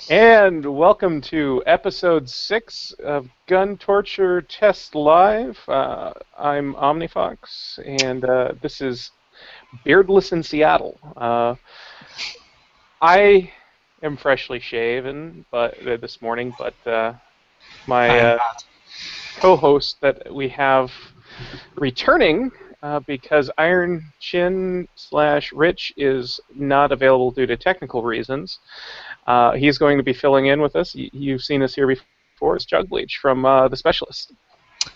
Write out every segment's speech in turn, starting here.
And welcome to episode 6 of Gun Torture Test Live. I'm OmniFox, and this is Beardless in Seattle. I am freshly shaven, but this morning, but I my am not. co-host that we have returning because Iron Chin / Rich is not available due to technical reasons. He's going to be filling in with us. You've seen us here before. It's Jug Bleach from the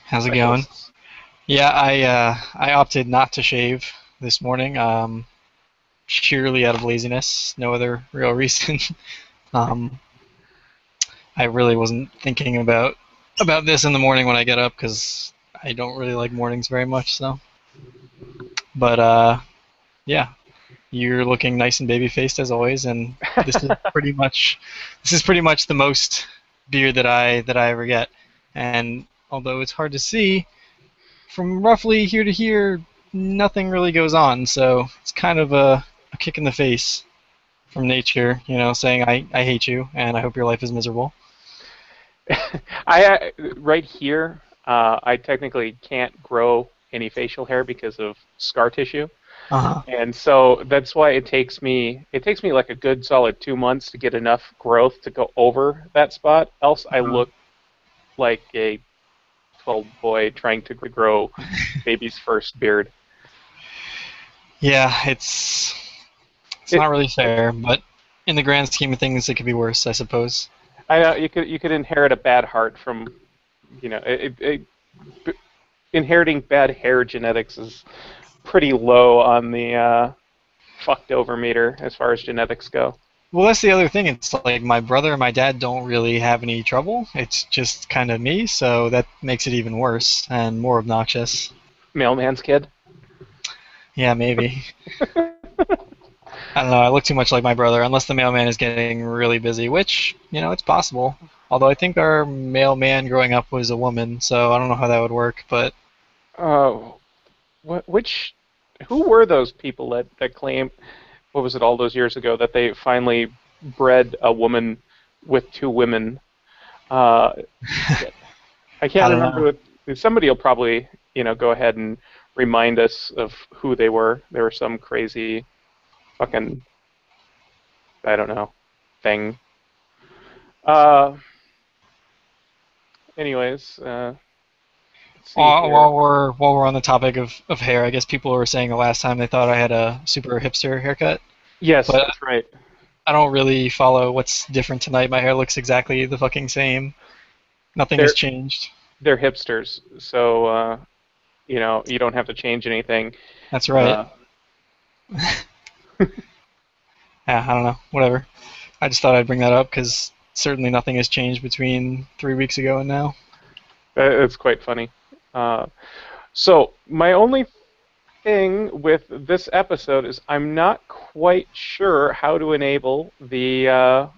How's it going? Specialists. Yeah, I opted not to shave this morning, sheerly out of laziness. No other real reason. um, I really wasn't thinking about this in the morning when I get up because I don't really like mornings very much. So, but yeah, you're looking nice and baby faced as always, and this is pretty much the most beard that I ever get. And although it's hard to see, from roughly here to here, nothing really goes on. So it's kind of a kick in the face from nature, saying I hate you and I hope your life is miserable. Right here, I technically can't grow any facial hair because of scar tissue, Uh-huh. and so that's why it takes me like a good solid 2 months to get enough growth to go over that spot. Else, I Uh-huh. look like a 12 boy trying to grow baby's first beard. Yeah, it's It, not really fair, but in the grand scheme of things, it could be worse, I suppose. I know you could inherit a bad heart from inheriting bad hair genetics is pretty low on the fucked over meter as far as genetics go. Well, that's the other thing. It's like my brother and my dad don't really have any trouble. It's just kind of me, so that makes it even worse and more obnoxious. Mailman's kid. Yeah, maybe. I don't know. I look too much like my brother, unless the mailman is getting really busy, which, it's possible. Although I think our mailman growing up was a woman, so I don't know how that would work, but Oh, which who were those people that claimed what was it all those years ago that they finally bred a woman with two women? Uh, shit. I I can't don't remember know. what. Somebody will probably go ahead and remind us of who they were. They were some crazy fucking I don't know thing. Uh, anyways, let's see While here. while we're while we're on the topic of hair, I guess people were saying the last time they thought I had a super hipster haircut, Yes, but that's right. I don't really follow what's different tonight. My hair looks exactly the fucking same. Nothing has They're changed. they're hipsters, so you don't have to change anything. That's right. Uh, Yeah, I don't know. Whatever. I just thought I'd bring that up because certainly nothing has changed between 3 weeks ago and now. it's quite funny. Uh, so my only thing with this episode is I'm not quite sure how to enable the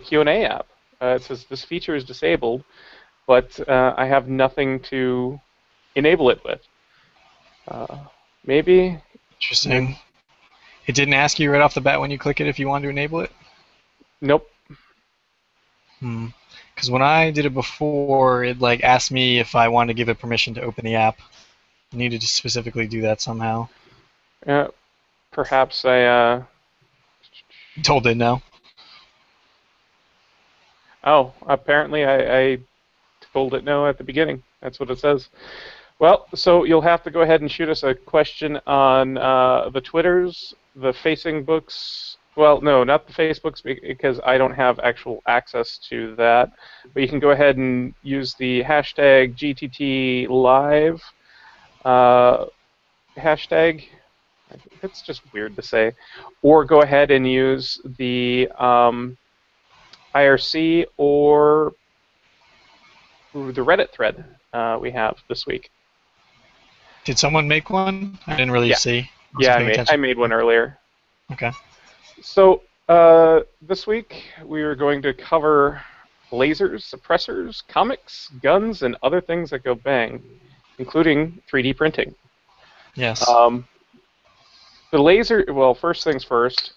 Q&A app. It says this feature is disabled, but I have nothing to enable it with. Uh, maybe, maybe. Interesting. It didn't ask you right off the bat when you click it if you wanted to enable it? Nope. Hmm. Because when I did it before, it like asked me if I wanted to give it permission to open the app. I needed to specifically do that somehow. Uh, Perhaps I. Told it no. Oh, apparently I told it no at the beginning. That's what it says. Well, so you'll have to go ahead and shoot us a question on the Twitters, the Facebooks. Well, no, not the Facebooks because I don't have actual access to that. But you can go ahead and use the hashtag GTT Live uh, hashtag. It's just weird to say. Or go ahead and use the IRC or the Reddit thread we have this week. Did someone make one? I didn't really Yeah, see. I yeah, wasn't I paying made I attention. made one earlier. Okay. So this week we are going to cover lasers, suppressors, comics, guns, and other things that go bang, including 3D printing. Yes. Um, the laser. Well, first things first.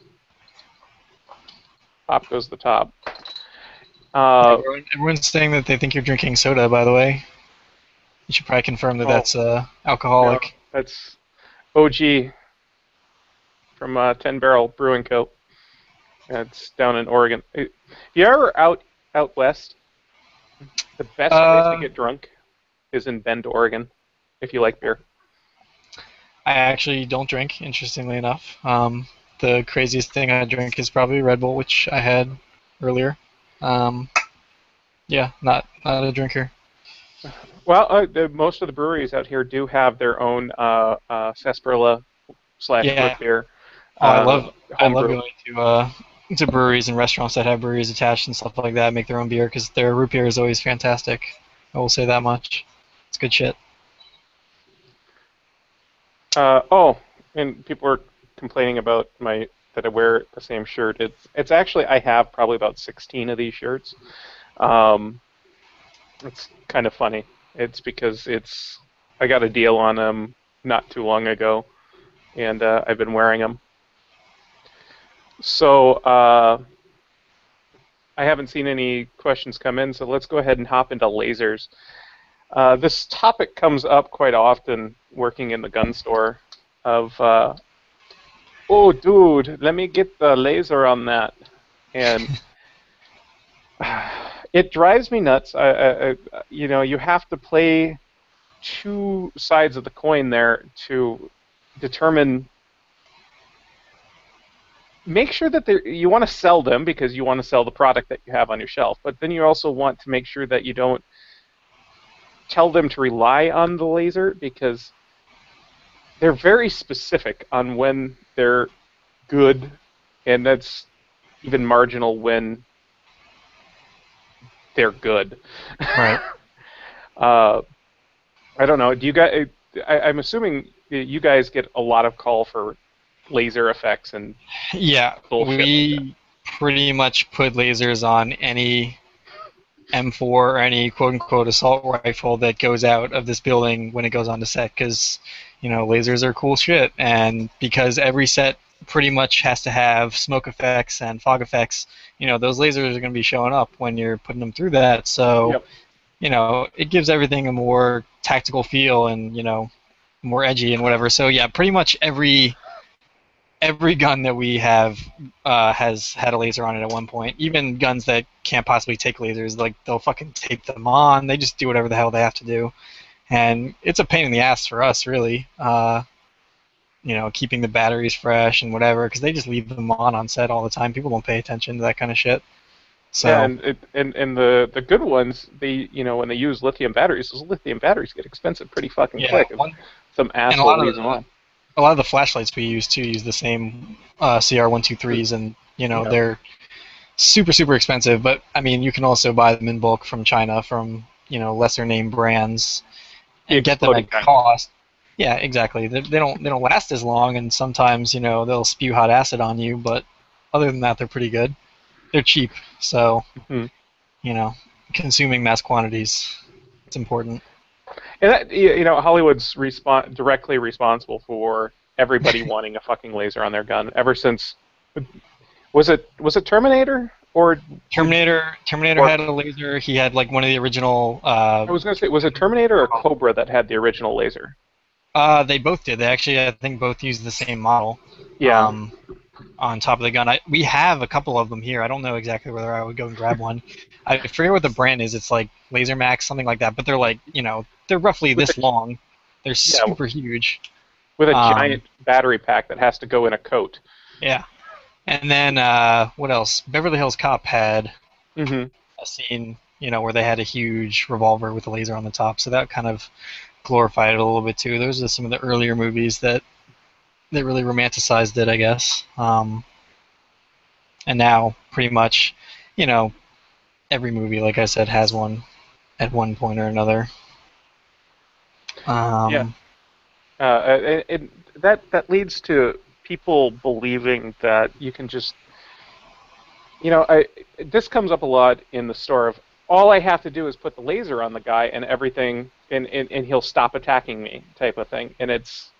Top goes the top. Uh, Everyone's saying that they think you're drinking soda, by the way. You should probably confirm that oh that's no, alcoholic. that's OG from 10 Barrel Brewing Co. It's down in Oregon. If you're ever out west, the best place to Uh, get drunk is in Bend, Oregon, if you like beer. I actually don't drink, interestingly enough. The craziest thing I drink is probably Red Bull, which I had earlier. Um, yeah, not a drinker. Well, most of the breweries out here do have their own sarsaparilla slash root Yeah. beer Oh, I love homebrew. going to breweries and restaurants that have breweries attached and stuff like that. Make their own beer because their root beer is always fantastic. I will say that much. It's good shit. Oh, and people are complaining about my that I wear the same shirt. It's actually I have probably about 16 of these shirts. Um, it's kind of funny. It's because I got a deal on them not too long ago, and I've been wearing them. So I haven't seen any questions come in, so let's go ahead and hop into lasers. This topic comes up quite often working in the gun store of, oh, dude, let me get the laser on that. And it drives me nuts. You have to play two sides of the coin there to determine, make sure that you want to sell them because you want to sell the product that you have on your shelf, but then you also want to make sure that you don't tell them to rely on the laser because they're very specific on when they're good, and that's even marginal when they're good. Right. uh, I don't know. Do you guys? I'm assuming you guys get a lot of call for laser effects and Yeah, bullshit like that. we pretty much put lasers on any M4 or any quote unquote assault rifle that goes out of this building when it goes on to set because, lasers are cool shit. And because every set pretty much has to have smoke effects and fog effects, those lasers are going to be showing up when you're putting them through that. So, Yep. it gives everything a more tactical feel and, more edgy and whatever. So, yeah, pretty much every gun that we have has had a laser on it at one point. Even guns that can't possibly take lasers, like they'll fucking tape them on. They just do whatever the hell they have to do, and it's a pain in the ass for us, really. Keeping the batteries fresh and whatever, because they just leave them on set all the time. People don't pay attention to that kind of shit. Yeah, So and the good ones, when they use lithium batteries, those lithium batteries get expensive pretty fucking yeah, quick if some and asshole leaves them on. a lot of the flashlights we use too use the same CR123s, and Yeah. they're super expensive, but I mean you can also buy them in bulk from China from lesser name brands The and get them exploding at kind. cost. Yeah, exactly. They don't last as long, and sometimes they'll spew hot acid on you, but other than that they're pretty good. They're cheap, so Hmm. you know consuming mass quantities it's important. And that, Hollywood's directly responsible for everybody wanting a fucking laser on their gun ever since. Was it Terminator Terminator or had a laser. He had like one of the original. I was gonna say, was it Terminator or Cobra that had the original laser? They both did. They actually, I think, both used the same model. Yeah. Um, on top of the gun. We have a couple of them here. I don't know exactly whether I would go and grab one. I forget what the brand is. It's like Laser Max, something like that. But they're like, they're roughly With a this long. They're yeah, super huge. with a Um, giant battery pack that has to go in a coat. yeah. And then what else? Beverly Hills Cop had Hmm. a scene, where they had a huge revolver with a laser on the top. So that kind of glorified it a little bit too. Those are some of the earlier movies that really romanticized it, I guess. And now, pretty much, you know, every movie, like I said, has one at one point or another. Yeah. Um, That leads to people believing that you can just, this comes up a lot in the store of all I have to do is put the laser on the guy and everything, and he'll stop attacking me type of thing. And it's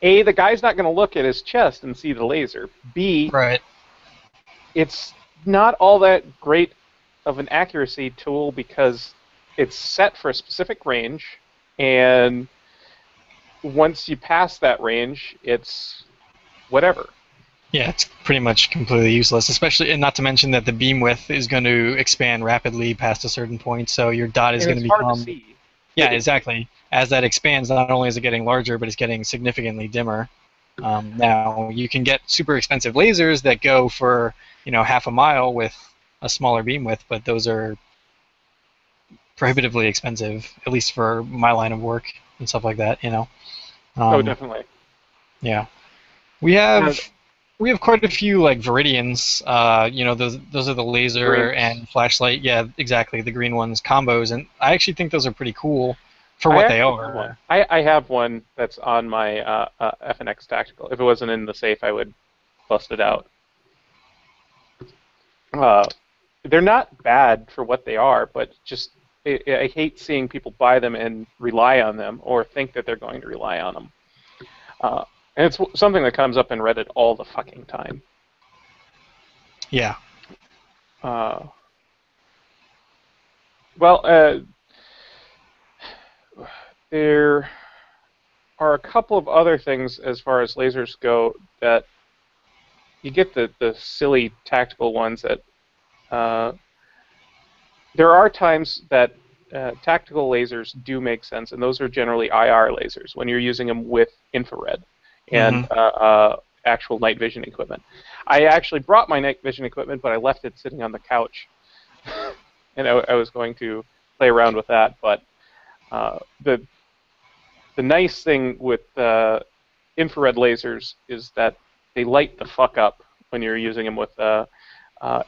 A, the guy's not going to look at his chest and see the laser. B, right. it's not all that great of an accuracy tool because it's set for a specific range, and once you pass that range, it's whatever. Yeah, it's pretty much completely useless, especially, and not to mention that the beam width is going to expand rapidly past a certain point, so your dot is And going it's to hard to become, see. yeah, exactly. As that expands, not only is it getting larger, but it's getting significantly dimmer. Now, you can get super expensive lasers that go for, half a mile with a smaller beam width, but those are prohibitively expensive, at least for my line of work and stuff like that. Oh, Um, definitely. yeah. We Now, have we have quite a few like Viridians. Those are the laser greens. and flashlight. Yeah, exactly, the green ones combos, and I actually think those are pretty cool for I what they actually have one. are. I have one that's on my FNX Tactical. If it wasn't in the safe, I would bust it out. Uh, they're not bad for what they are, but just I hate seeing people buy them and rely on them, or think that they're going to rely on them. Uh, and it's something that comes up in Reddit all the fucking time. Yeah. Uh, well, there are a couple of other things as far as lasers go that you get the silly tactical ones that there are times that tactical lasers do make sense, and those are generally IR lasers when you're using them with infrared and Hmm. actual night vision equipment. I actually brought my night vision equipment, but I left it sitting on the couch, and I was going to play around with that. But the nice thing with infrared lasers is that they light the fuck up when you're using them with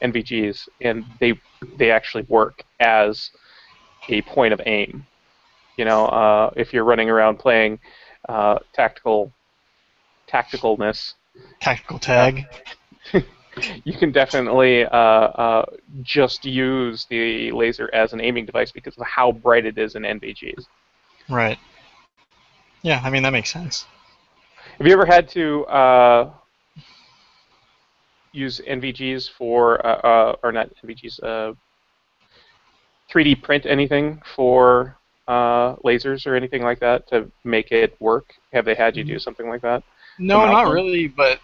NVGs, and they actually work as a point of aim. If you're running around playing tacticalness, Tactical uh, tag. you can definitely just use the laser as an aiming device because of how bright it is in NVGs. Right. Yeah, I mean that makes sense. Have you ever had to use NVGs for, or not NVGs, 3D print anything for lasers or anything like that to make it work? Have they had you do something like that to No, mount not them? really, but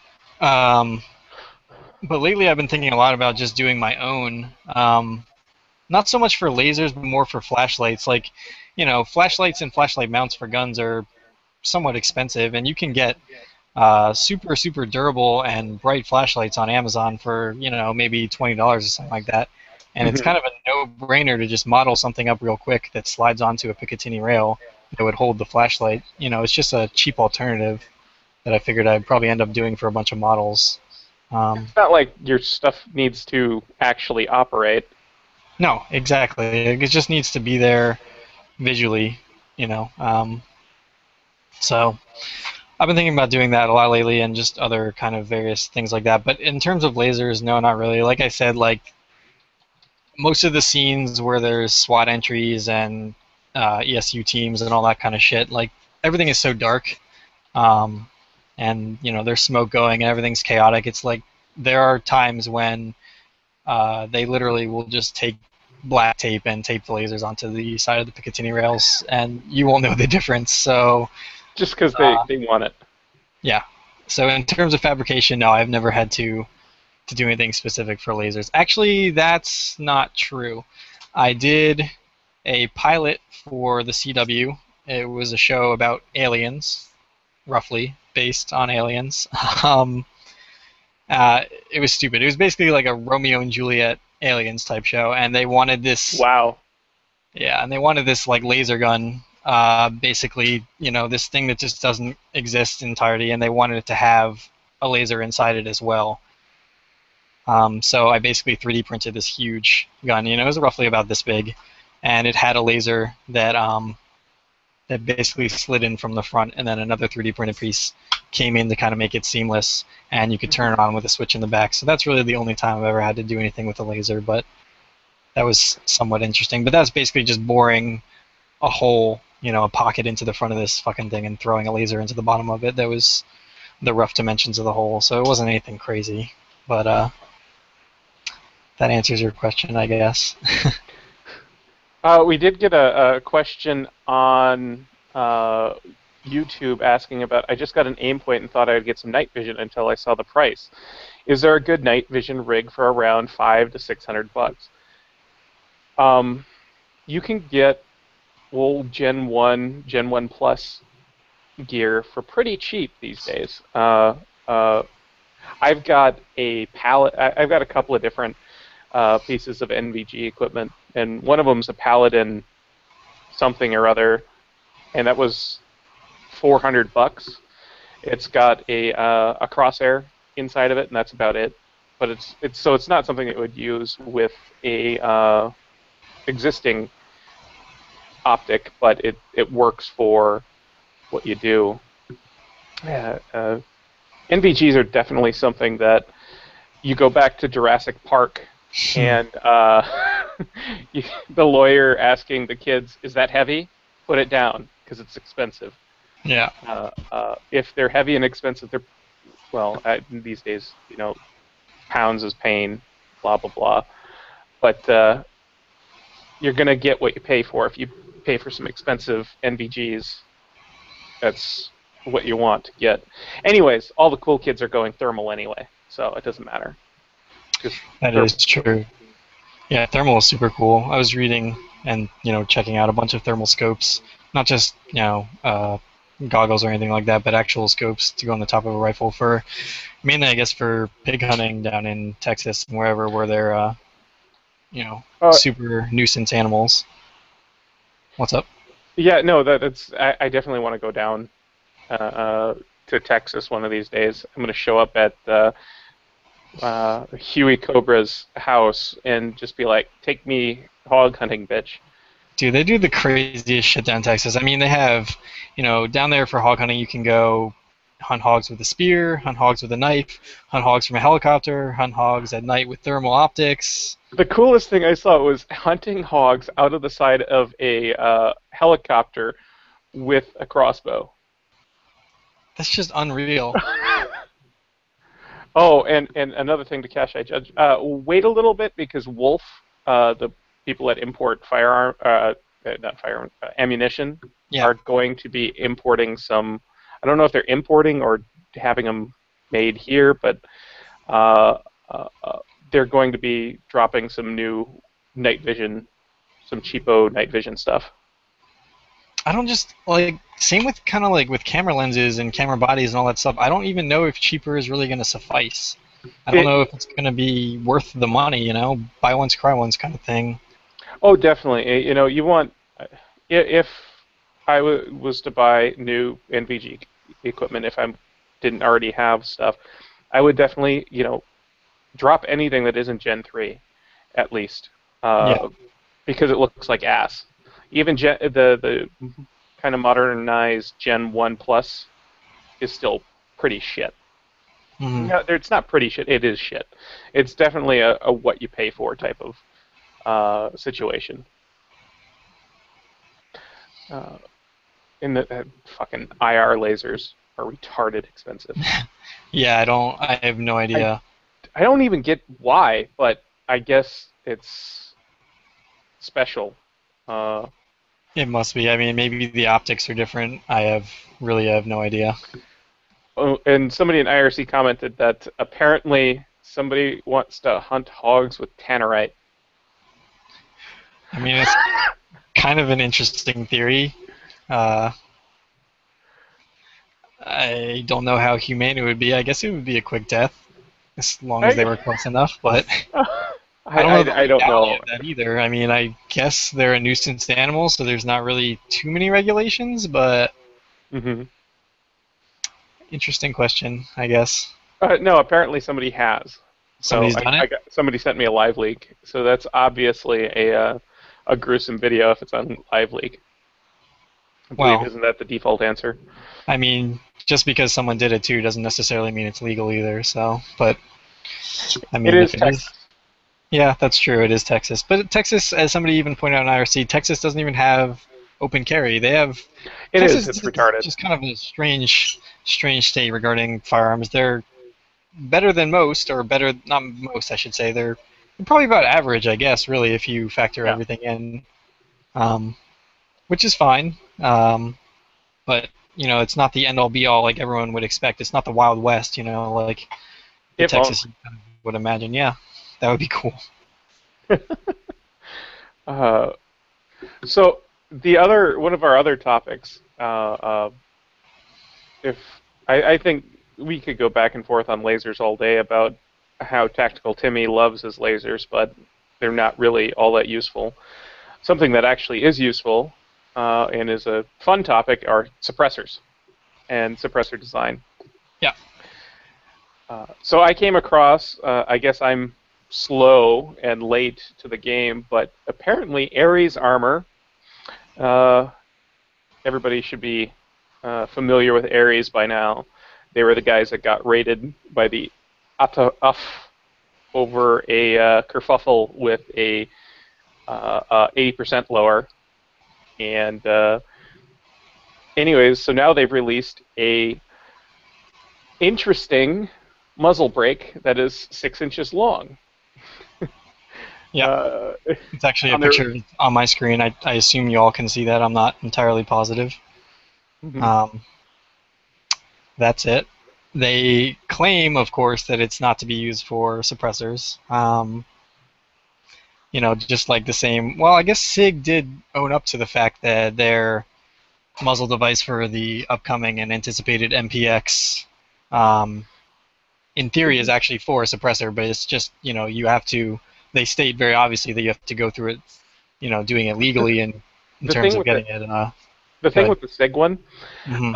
lately I've been thinking a lot about just doing my own. Not so much for lasers, but more for flashlights. Like, flashlights and flashlight mounts for guns are somewhat expensive, and you can get super super durable and bright flashlights on Amazon for maybe $20 or something like that. And it's Hmm. kind of a no-brainer to just model something up real quick that slides onto a Picatinny rail that would hold the flashlight. It's just a cheap alternative that I figured I'd probably end up doing for a bunch of models. Um, It's not like your stuff needs to actually operate. no, exactly. It just needs to be there visually, you know. So I've been thinking about doing that a lot lately, and just other kind of various things like that. But in terms of lasers, no, not really. Like I said, like most of the scenes where there's SWAT entries and ESU teams and all that kind of shit, like everything is so dark, um, and there's smoke going and everything's chaotic. It's like there are times when they literally will just take black tape and tape the lasers onto the side of the Picatinny rails, and you won't know the difference. So Just because uh, they want it. yeah. So in terms of fabrication, no, I've never had to do anything specific for lasers. Actually, that's not true. I did a pilot for the CW. It was a show about aliens, roughly based on aliens. Um, it was stupid. It was basically like a Romeo and Juliet aliens type show, and they wanted this, Wow. yeah, and they wanted this like laser gun, basically, this thing that just doesn't exist in entirety, and they wanted it to have a laser inside it as well. So I basically 3D printed this huge gun. It was roughly about this big, and it had a laser that basically slid in from the front, and then another 3D printed piece came in to kind of make it seamless, and you could turn it on with a switch in the back. So that's really the only time I've ever had to do anything with a laser, but that was somewhat interesting. But that's basically just boring a hole, a pocket into the front of this fucking thing and throwing a laser into the bottom of it. That was the rough dimensions of the hole, so it wasn't anything crazy. But that answers your question, I guess. We did get a question on YouTube asking about. I just got an aim point and thought I'd get some night vision until I saw the price. Is there a good night vision rig for around $500 to $600? You can get old Gen 1 Plus gear for pretty cheap these days. I've got a pallet. I've got a couple of different pieces of NVG equipment, and one of them's a Paladin something or other, and that was $400. It's got a crosshair inside of it, and that's about it. But it's not something that you would use with a existing optic, but it works for what you do. Yeah, NVGs are definitely something that you go back to Jurassic Park and the lawyer asking the kids, "Is that heavy? Put it down because it's expensive." Yeah. If they're heavy and expensive, these days, pounds is pain, blah blah blah. But you're gonna get what you pay for. If you pay for some expensive NVGs, that's what you want to get. Anyways, all the cool kids are going thermal anyway, so it doesn't matter. That is true. Yeah, thermal is super cool. I was reading and checking out a bunch of thermal scopes, not just goggles or anything like that, but actual scopes to go on the top of a rifle for mainly, I guess, for pig hunting down in Texas and wherever where they're super nuisance animals. What's up? Yeah, no, I definitely want to go down to Texas one of these days. I'm going to show up at Huey Cobra's house and just be like, "Take me hog hunting, bitch." Dude, they do the craziest shit down in Texas. I mean, they have, down there for hog hunting, you can go hunt hogs with a spear, hunt hogs with a knife, hunt hogs from a helicopter, hunt hogs at night with thermal optics. The coolest thing I saw was hunting hogs out of the side of a helicopter with a crossbow. That's just unreal. Oh, and another thing to Cash I Judge, wait a little bit because Wolf, the people that import ammunition, Yeah. are going to be importing some. I don't know if they're importing or having them made here, but they're going to be dropping some new night vision, some cheapo night vision stuff. I don't just same with kind of like with camera lenses and camera bodies and all that stuff. I don't even know if cheaper is really going to suffice. I don't know if it's going to be worth the money, buy once, cry once kind of thing. Oh, definitely. You want, if I was to buy new NVG equipment, if I didn't already have stuff, I would definitely, drop anything that isn't Gen 3, at least, because it looks like ass. Even the kind of modernized Gen 1 Plus is still pretty shit. Mm-hmm. No, it's not pretty shit. It is shit. It's definitely a what you pay for type of situation. In the fucking IR lasers are retarded expensive. Yeah, I have no idea. I don't even get why, but I guess it's special. It must be. I mean, maybe the optics are different. I really have no idea. Oh, and somebody in IRC commented that apparently somebody wants to hunt hogs with tannerite. I mean, it's kind of an interesting theory. I don't know how humane it would be. I guess it would be a quick death, as long as they were close enough. But I don't know that either. I mean, I guess they're a nuisance to animals, so there's not really too many regulations. But interesting question, I guess. No, apparently somebody has. Somebody's done it? Somebody sent me a live leak, so that's obviously a gruesome video if it's on live leak. I believe, isn't that the default answer? I mean, just because someone did it too doesn't necessarily mean it's legal either. So, but I mean, it is Texas. Yeah, that's true. It is Texas, but Texas, as somebody even pointed out in IRC, Texas doesn't even have open carry. They have. It's retarded. Just kind of a strange state regarding firearms. They're better than most, or better, not most, I should say. They're Probably about average, I guess, really, if you factor Yeah. everything in, um, which is fine. But it's not the end all be all like everyone would expect. It's not the Wild West, like the If only. Texas you kind of would imagine. Yeah, that would be cool. Uh, so the other one of our other topics, if I think we could go back and forth on lasers all day about how Tactical Timmy loves his lasers, but they're not really all that useful. Something that actually is useful and is a fun topic are suppressors and suppressor design. Yeah, So I came across, I guess I'm slow and late to the game, but apparently Ares armor, uh, everybody should be familiar with Ares by now. They were the guys that got raided by the Ata'uf over a kerfuffle with a 80% lower. And anyways, so now they've released a interesting muzzle brake that is 6 inches long. yeah. Uh, It's actually a on their picture on my screen. I assume you all can see that. I'm not entirely positive. Mhm. Um, that's it. They claim, of course, that it's not to be used for suppressors. Just like the same. Well, I guess SIG did own up to the fact that their muzzle device for the upcoming and anticipated MPX, um, in theory, is actually for a suppressor, but it's just you have to. They state very obviously that you have to go through it, doing it legally and in the terms thing of with the getting it. the thing Good. with the SIG one Hmm.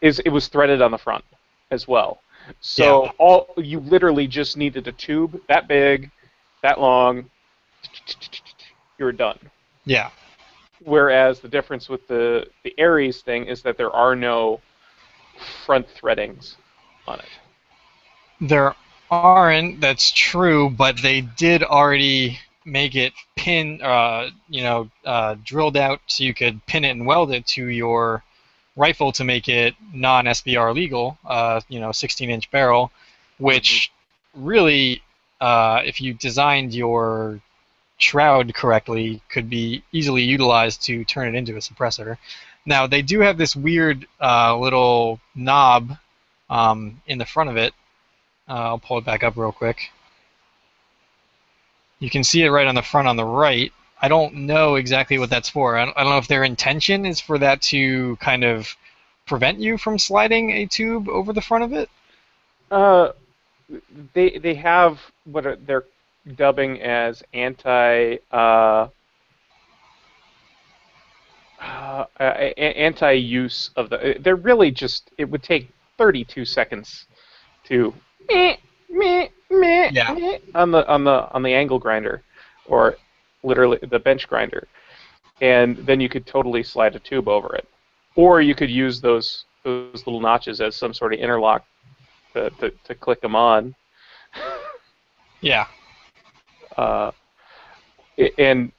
is it was threaded on the front as well. Yeah. So all you literally just needed a tube that big, that long, you were done. Yeah. Whereas the difference with the Aries thing is that there are no front threadings on it. There aren't. That's true, but they did already make it drilled out so you could pin it and weld it to your rifle to make it non-SBR legal. 16-inch barrel, Mm-hmm. which really, if you designed your shroud correctly, could be easily utilized to turn it into a suppressor. Now they do have this weird little knob in the front of it. I'll pull it back up real quick. You can see it right on the front on the right. I don't know exactly what that's for. I don't know if their intention is for that to kind of prevent you from sliding a tube over the front of it. Uh, they have what they're dubbing as anti-use of the. They're really just. It would take 32 seconds to meh, meh, meh, Yeah. meh, on the angle grinder, or literally the bench grinder, and then you could totally slide a tube over it, or you could use those little notches as some sort of interlock to click them on. Yeah. Uh, and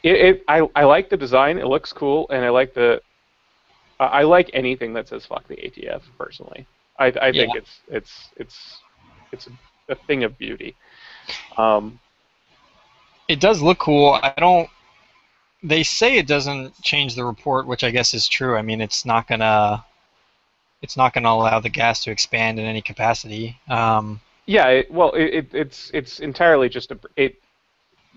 I like the design. It looks cool, and I like anything that says "fuck the ATF." Personally, I Yeah. think it's a thing of beauty. Um, It does look cool. I don't. They say it doesn't change the report, which I guess is true. I mean, it's not gonna. It's not gonna allow the gas to expand in any capacity. yeah, it's entirely just it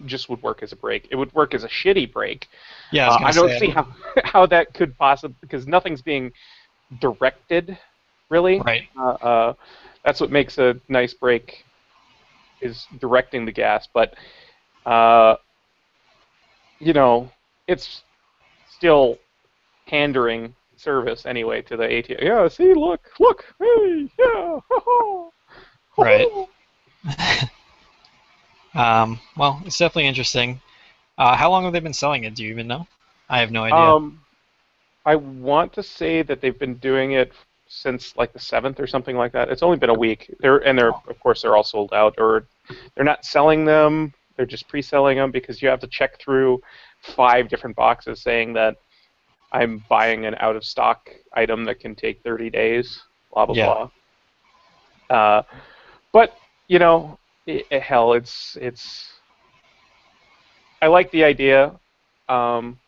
just would work as a brake. It would work as a shitty brake. Yeah, I was I gonna don't say. I see don't. how that could possibly, because nothing's being directed really. Right. That's what makes a nice brake is directing the gas, but uh, you know, it's still pandering service anyway to the ATO. Yeah, see, look, hey, yeah, ha ha, ha Right. ha. Well, it's definitely interesting. How long have they been selling it? Do you even know? I have no idea. Um, I want to say that they've been doing it since like the 7th or something like that. It's only been a week. They're Oh, of course they're all sold out, or they're not selling them. They're just pre-selling them because you have to check through 5 different boxes saying that I'm buying an out of stock item that can take 30 days. Blah blah yeah. blah. Uh, but you know. hell, it's. I like the idea. Um,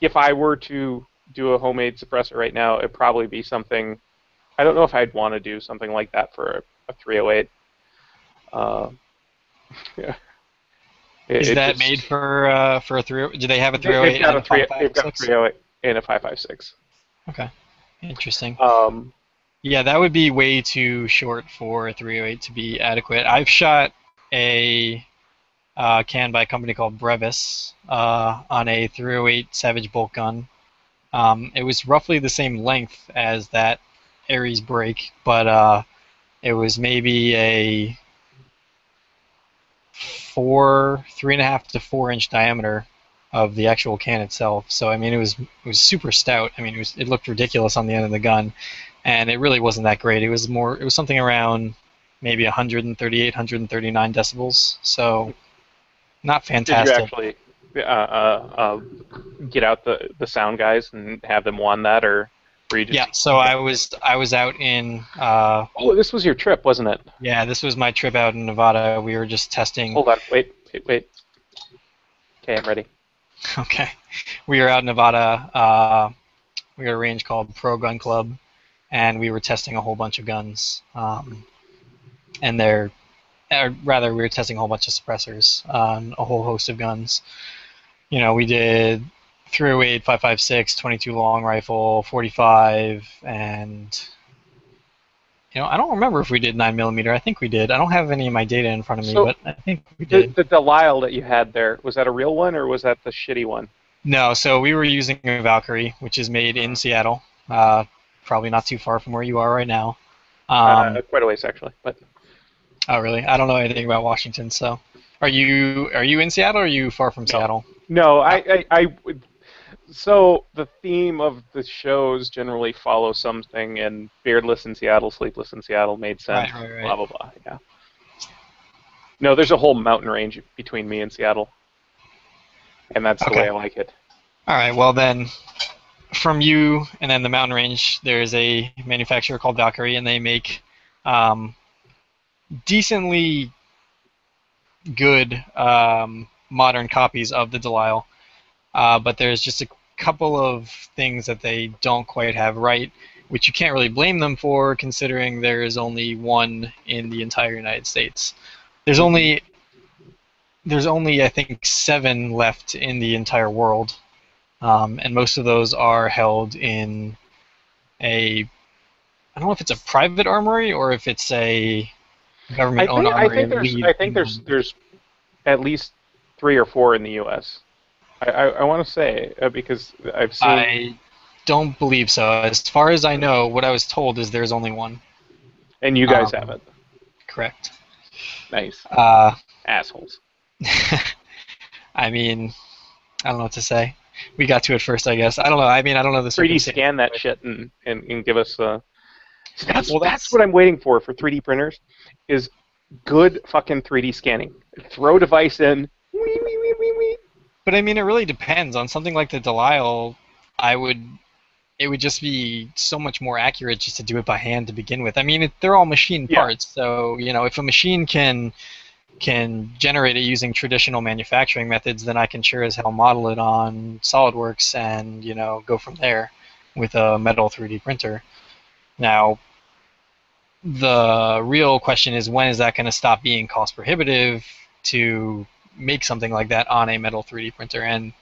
if I were to do a homemade suppressor right now, it'd probably be something. I don't know if I'd want to do something like that for a 308. Uh, yeah, Is it that made just for a 30? Do they have a they've 308 got and a a three they've got a 556? 308 and a 556. Okay, interesting. Um, Yeah, that would be way too short for a 308 to be adequate. I've shot a can by a company called Brevis on a 308 Savage bolt gun. It was roughly the same length as that Ares break, but it was maybe a 3.5 to 4 inch diameter of the actual can itself. So I mean, it was super stout. I mean, it looked ridiculous on the end of the gun, and it really wasn't that great. It was something around maybe 138, 139 decibels. So not did you fantastic. actually get out the sound guys and have them wand that, or were you Yeah. just? So I was out in Oh, this was your trip, wasn't it? yeah, this was my trip out in Nevada. We were just testing. Hold on, wait. Okay, I'm ready. Okay, we were out in Nevada. We got a range called Pro Gun Club, and we were testing a whole bunch of guns. And or rather, we were testing a whole bunch of suppressors on a whole host of guns. You know, we did 308, 5.56, 22 long rifle, 45, and I don't remember if we did 9mm. I think we did. I don't have any of my data in front of me, So but I think we the did. the Delisle that you had there, was that a real one or was that the shitty one? No, so we were using a Valkyrie, which is made in Seattle, probably not too far from where you are right now. Quite a ways actually, but Oh, really? I don't know anything about Washington, so. Are you in Seattle or are you far from no, Seattle? no. Oh, So the theme of the shows generally follow something, and Beardless in Seattle, Sleepless in Seattle made right, sense. right, Blah right. blah blah. Yeah. No, there's a whole mountain range between me and Seattle, and that's the way Okay. I like it. All right. Well, then, from you and then the mountain range, there's a manufacturer called Valkyrie, and they make um, decently good modern copies of the Delisle. But there's just a couple of things that they don't quite have right, which you can't really blame them for, considering there is only one in the entire United States. There's Hmm. only there's only I think 7 left in the entire world, and most of those are held in a I don't know if it's a private armory or if it's a government-owned I armory think in there's Leeds, I think England. there's at least 3 or 4 in the U.S. I want to say because I've seen, I don't believe so. As far as I know, what I was told is there's only one. and you guys have Um, it. correct. Nice Uh, assholes. I mean, I don't know what to say. We got to it first, I guess. I don't know. I mean, I don't know the 3D circumstances. scan that shit and give us. Well, That's what I'm waiting for 3D printers, is good fucking 3D scanning. Throw device in. Wee, wee, wee, wee, wee. but I mean, it really depends on something like the Delisle. I would, it would just be so much more accurate just to do it by hand to begin with. I mean, they're all machine Yeah, parts, so if a machine can generate it using traditional manufacturing methods, then I can sure as hell model it on SolidWorks and go from there with a metal 3D printer. Now, the real question is when is that going to stop being cost prohibitive to make something like that on a metal 3D printer? And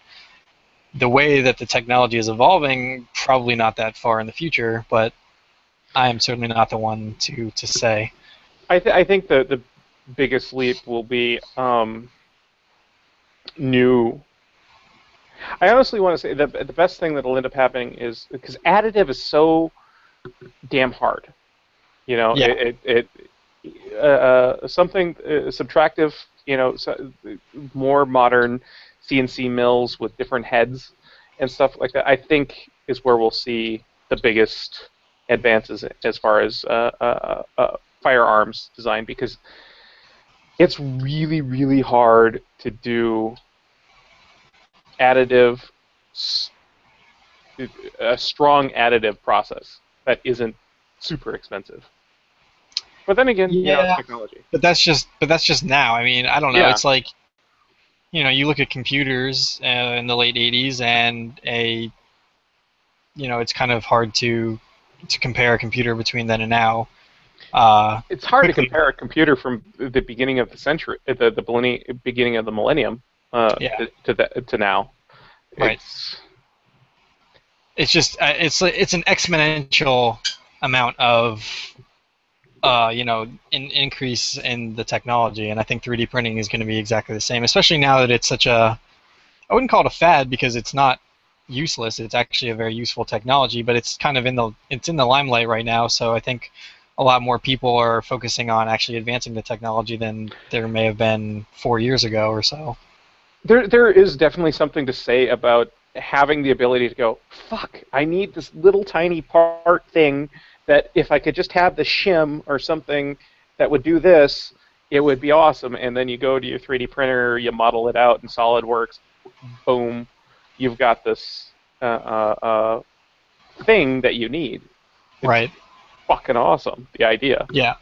the way that the technology is evolving, probably not that far in the future, but I am certainly not the one to say. I think the biggest leap will be new. I honestly want to say that the best thing that'll end up happening is because additive is so damn hard. You know, Yeah, something subtractive. More modern CNC mills with different heads and stuff like that. I think is where we'll see the biggest advances as far as firearms design, because it's really really hard to do additive, a strong additive process that isn't super expensive. But then again, it's Yeah, technology. but that's just now. I mean, I don't know. Yeah, It's like, you look at computers in the late 80s, and it's kind of hard to compare a computer between then and now it's hard to quickly. compare a computer from the beginning of the century, beginning of the millennium, Yeah, to now. right. It's It's just it's an exponential amount of increase in the technology, and I think 3D printing is going to be exactly the same, especially now that it's such a, I wouldn't call it a fad because it's not useless. It's actually a very useful technology, but it's kind of in the limelight right now. So I think a lot more people are focusing on actually advancing the technology than there may have been 4 years ago or so. there is definitely something to say about having the ability to go, fuck, I need this little tiny part thing that if I could just have the shim or something that would do this, it would be awesome. And then you go to your 3D printer, you model it out in SolidWorks, boom, you've got this thing that you need. It's Right. fucking awesome, the idea. Yeah.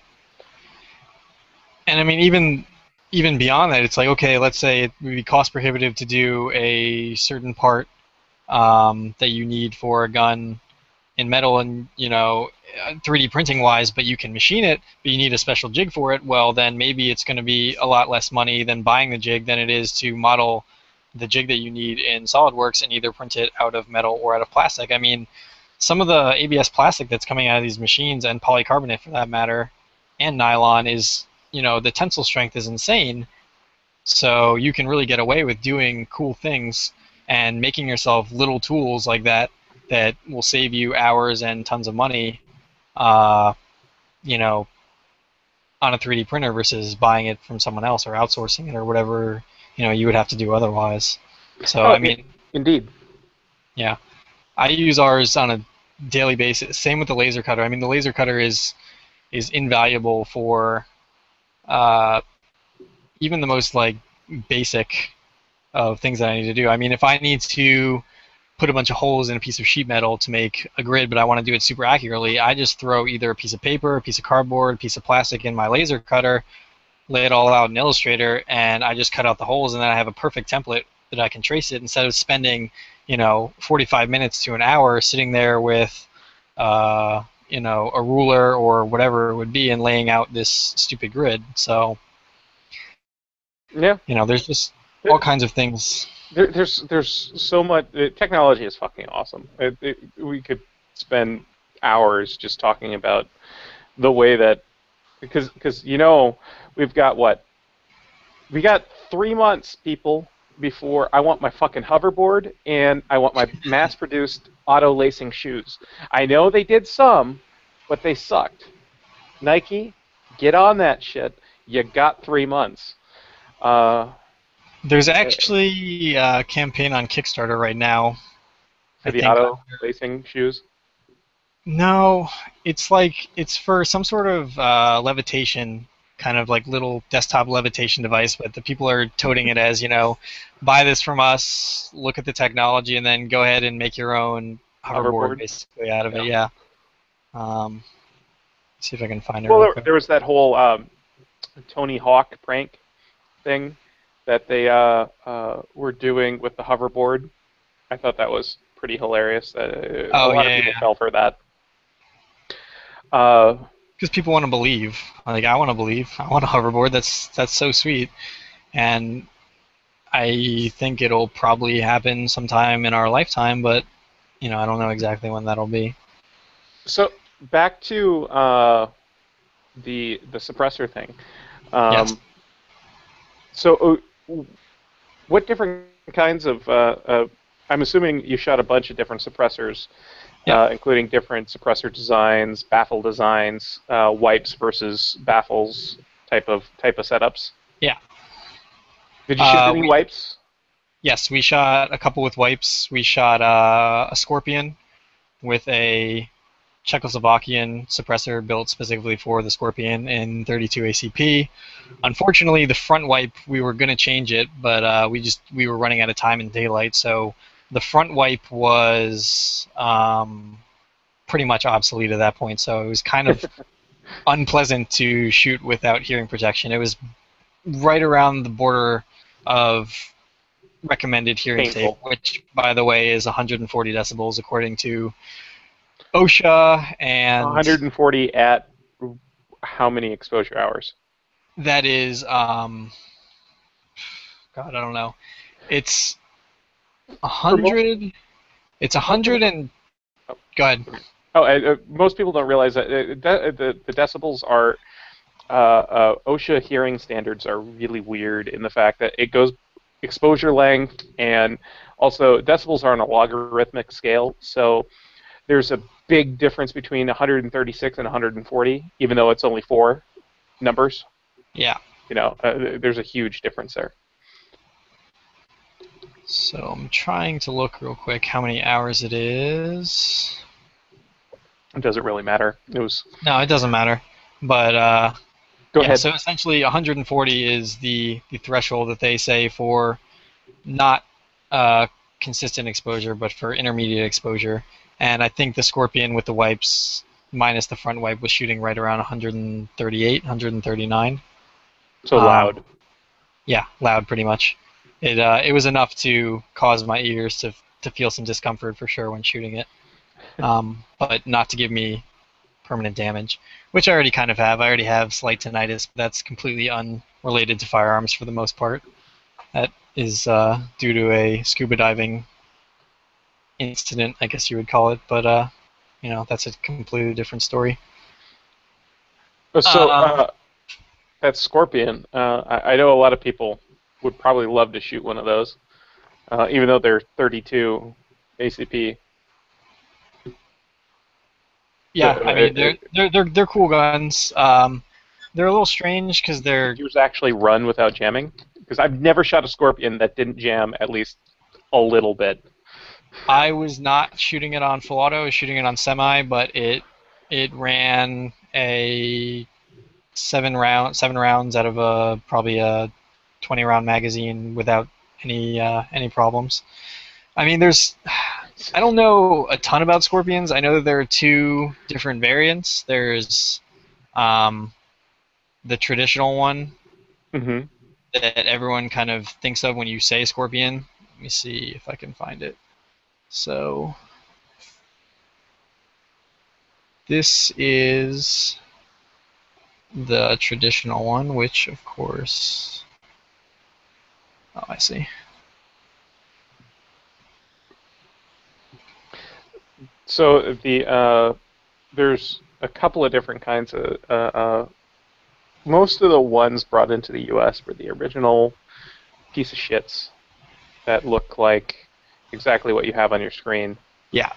And I mean, even beyond that, it's like, okay, let's say it would be cost prohibitive to do a certain part that you need for a gun in metal, and 3D printing wise, but you can machine it, but you need a special jig for it. Well, then maybe it's going to be a lot less money than buying the jig than it is to model the jig that you need in SolidWorks and either print it out of metal or out of plastic. I mean, some of the ABS plastic that's coming out of these machines, and polycarbonate for that matter, and nylon, is, the tensile strength is insane. So you can really get away with doing cool things and making yourself little tools like that will save you hours and tons of money, uh, you know, on a 3D printer versus buying it from someone else or outsourcing it or whatever, you would have to do otherwise. So, Oh, I mean, indeed. yeah, I use ours on a daily basis. Same with the laser cutter. I mean, the laser cutter is invaluable for uh, even the most like basic of things that I need to do. I mean, if I need to put a bunch of holes in a piece of sheet metal to make a grid, but I want to do it super accurately, I just throw either a piece of paper, a piece of cardboard, a piece of plastic in my laser cutter, lay it all out in Illustrator, and I just cut out the holes, and then I have a perfect template that I can trace it instead of spending, 45 minutes to an hour sitting there with, a ruler or whatever it would be and laying out this stupid grid. So, Yeah. there's just all kinds of things. There's so much. Technology is fucking awesome. We could spend hours just talking about the way that because we've got what we got 3 months, people, before I want my fucking hoverboard and I want my mass-produced auto lacing shoes. I know they did some, but they sucked. Nike, get on that shit. You got 3 months. Uh, There's actually a campaign on Kickstarter right now. for I the think auto lacing shoes. no, it's for some sort of levitation, kind of like little desktop levitation device, but the people are toting it as, buy this from us, look at the technology, and then go ahead and make your own hoverboard Hoverboard. basically out of it. Yeah. Yeah. Um, see if I can find it Well, real there quick. was that whole Tony Hawk prank thing that they were doing with the hoverboard. I thought that was pretty hilarious. A Oh lot of yeah, people yeah. fell for that. Uh, Because people want to believe. Like I want to believe. I want a hoverboard. That's so sweet. And I think it'll probably happen sometime in our lifetime, but I don't know exactly when that'll be. so back to the suppressor thing. Yes. Um, so what different kinds of I'm assuming you shot a bunch of different suppressors, Yep. including different suppressor designs, baffle designs, wipes versus baffles type of setups. Yeah. Did you shoot any We wipes? Yes, we shot a couple with wipes. We shot a Scorpion with a Czechoslovakian suppressor built specifically for the Scorpion in 32 ACP. Unfortunately, the front wipe, we were going to change it, but we were running out of time in daylight, so the front wipe was pretty much obsolete at that point. So it was kind of unpleasant to shoot without hearing protection. It was right around the border of recommended hearing safe, Painful. which, by the way, is 140 decibels according to OSHA, and 140 at how many exposure hours? that is, God, I don't know. It's For most, 100. It's most people, 100 and oh, go ahead. most people don't realize that the decibels are OSHA hearing standards are really weird in the fact that it goes exposure length and also decibels are on a logarithmic scale. So there's a big difference between 136 and 140, even though it's only four numbers. Yeah. There's a huge difference there. So I'm trying to look real quick how many hours it is. It doesn't really matter. No, it doesn't matter. But Go yeah, ahead. so essentially 140 is the threshold that they say for not consistent exposure, but for intermediate exposure. And I think the Scorpion with the wipes, minus the front wipe, was shooting right around 138, 139. So loud. Yeah, loud pretty much. It was enough to cause my ears to feel some discomfort for sure when shooting it, but not to give me permanent damage, which I already kind of have. I already have slight tinnitus, but that's completely unrelated to firearms for the most part. That is due to a scuba diving incident, I guess you would call it, but that's a completely different story. So Um, that Scorpion, I know a lot of people would probably love to shoot one of those, even though they're 32 ACP. yeah, I mean they're cool guns. They're a little strange because they're. Yours actually run without jamming? Because I've never shot a Scorpion that didn't jam at least a little bit. I was not shooting it on full auto. I was shooting it on semi, but it ran a seven rounds out of probably a 20 round magazine without any problems. I mean, I don't know a ton about Scorpions. I know that there are two different variants. There's the traditional one Mm-hmm. that everyone kind of thinks of when you say Scorpion. Let me see if I can find it. So this is the traditional one, which of course. Oh, I see. So there's a couple of different kinds of. Most of the ones brought into the U.S. were the original piece of shits that look like exactly what you have on your screen. Yeah.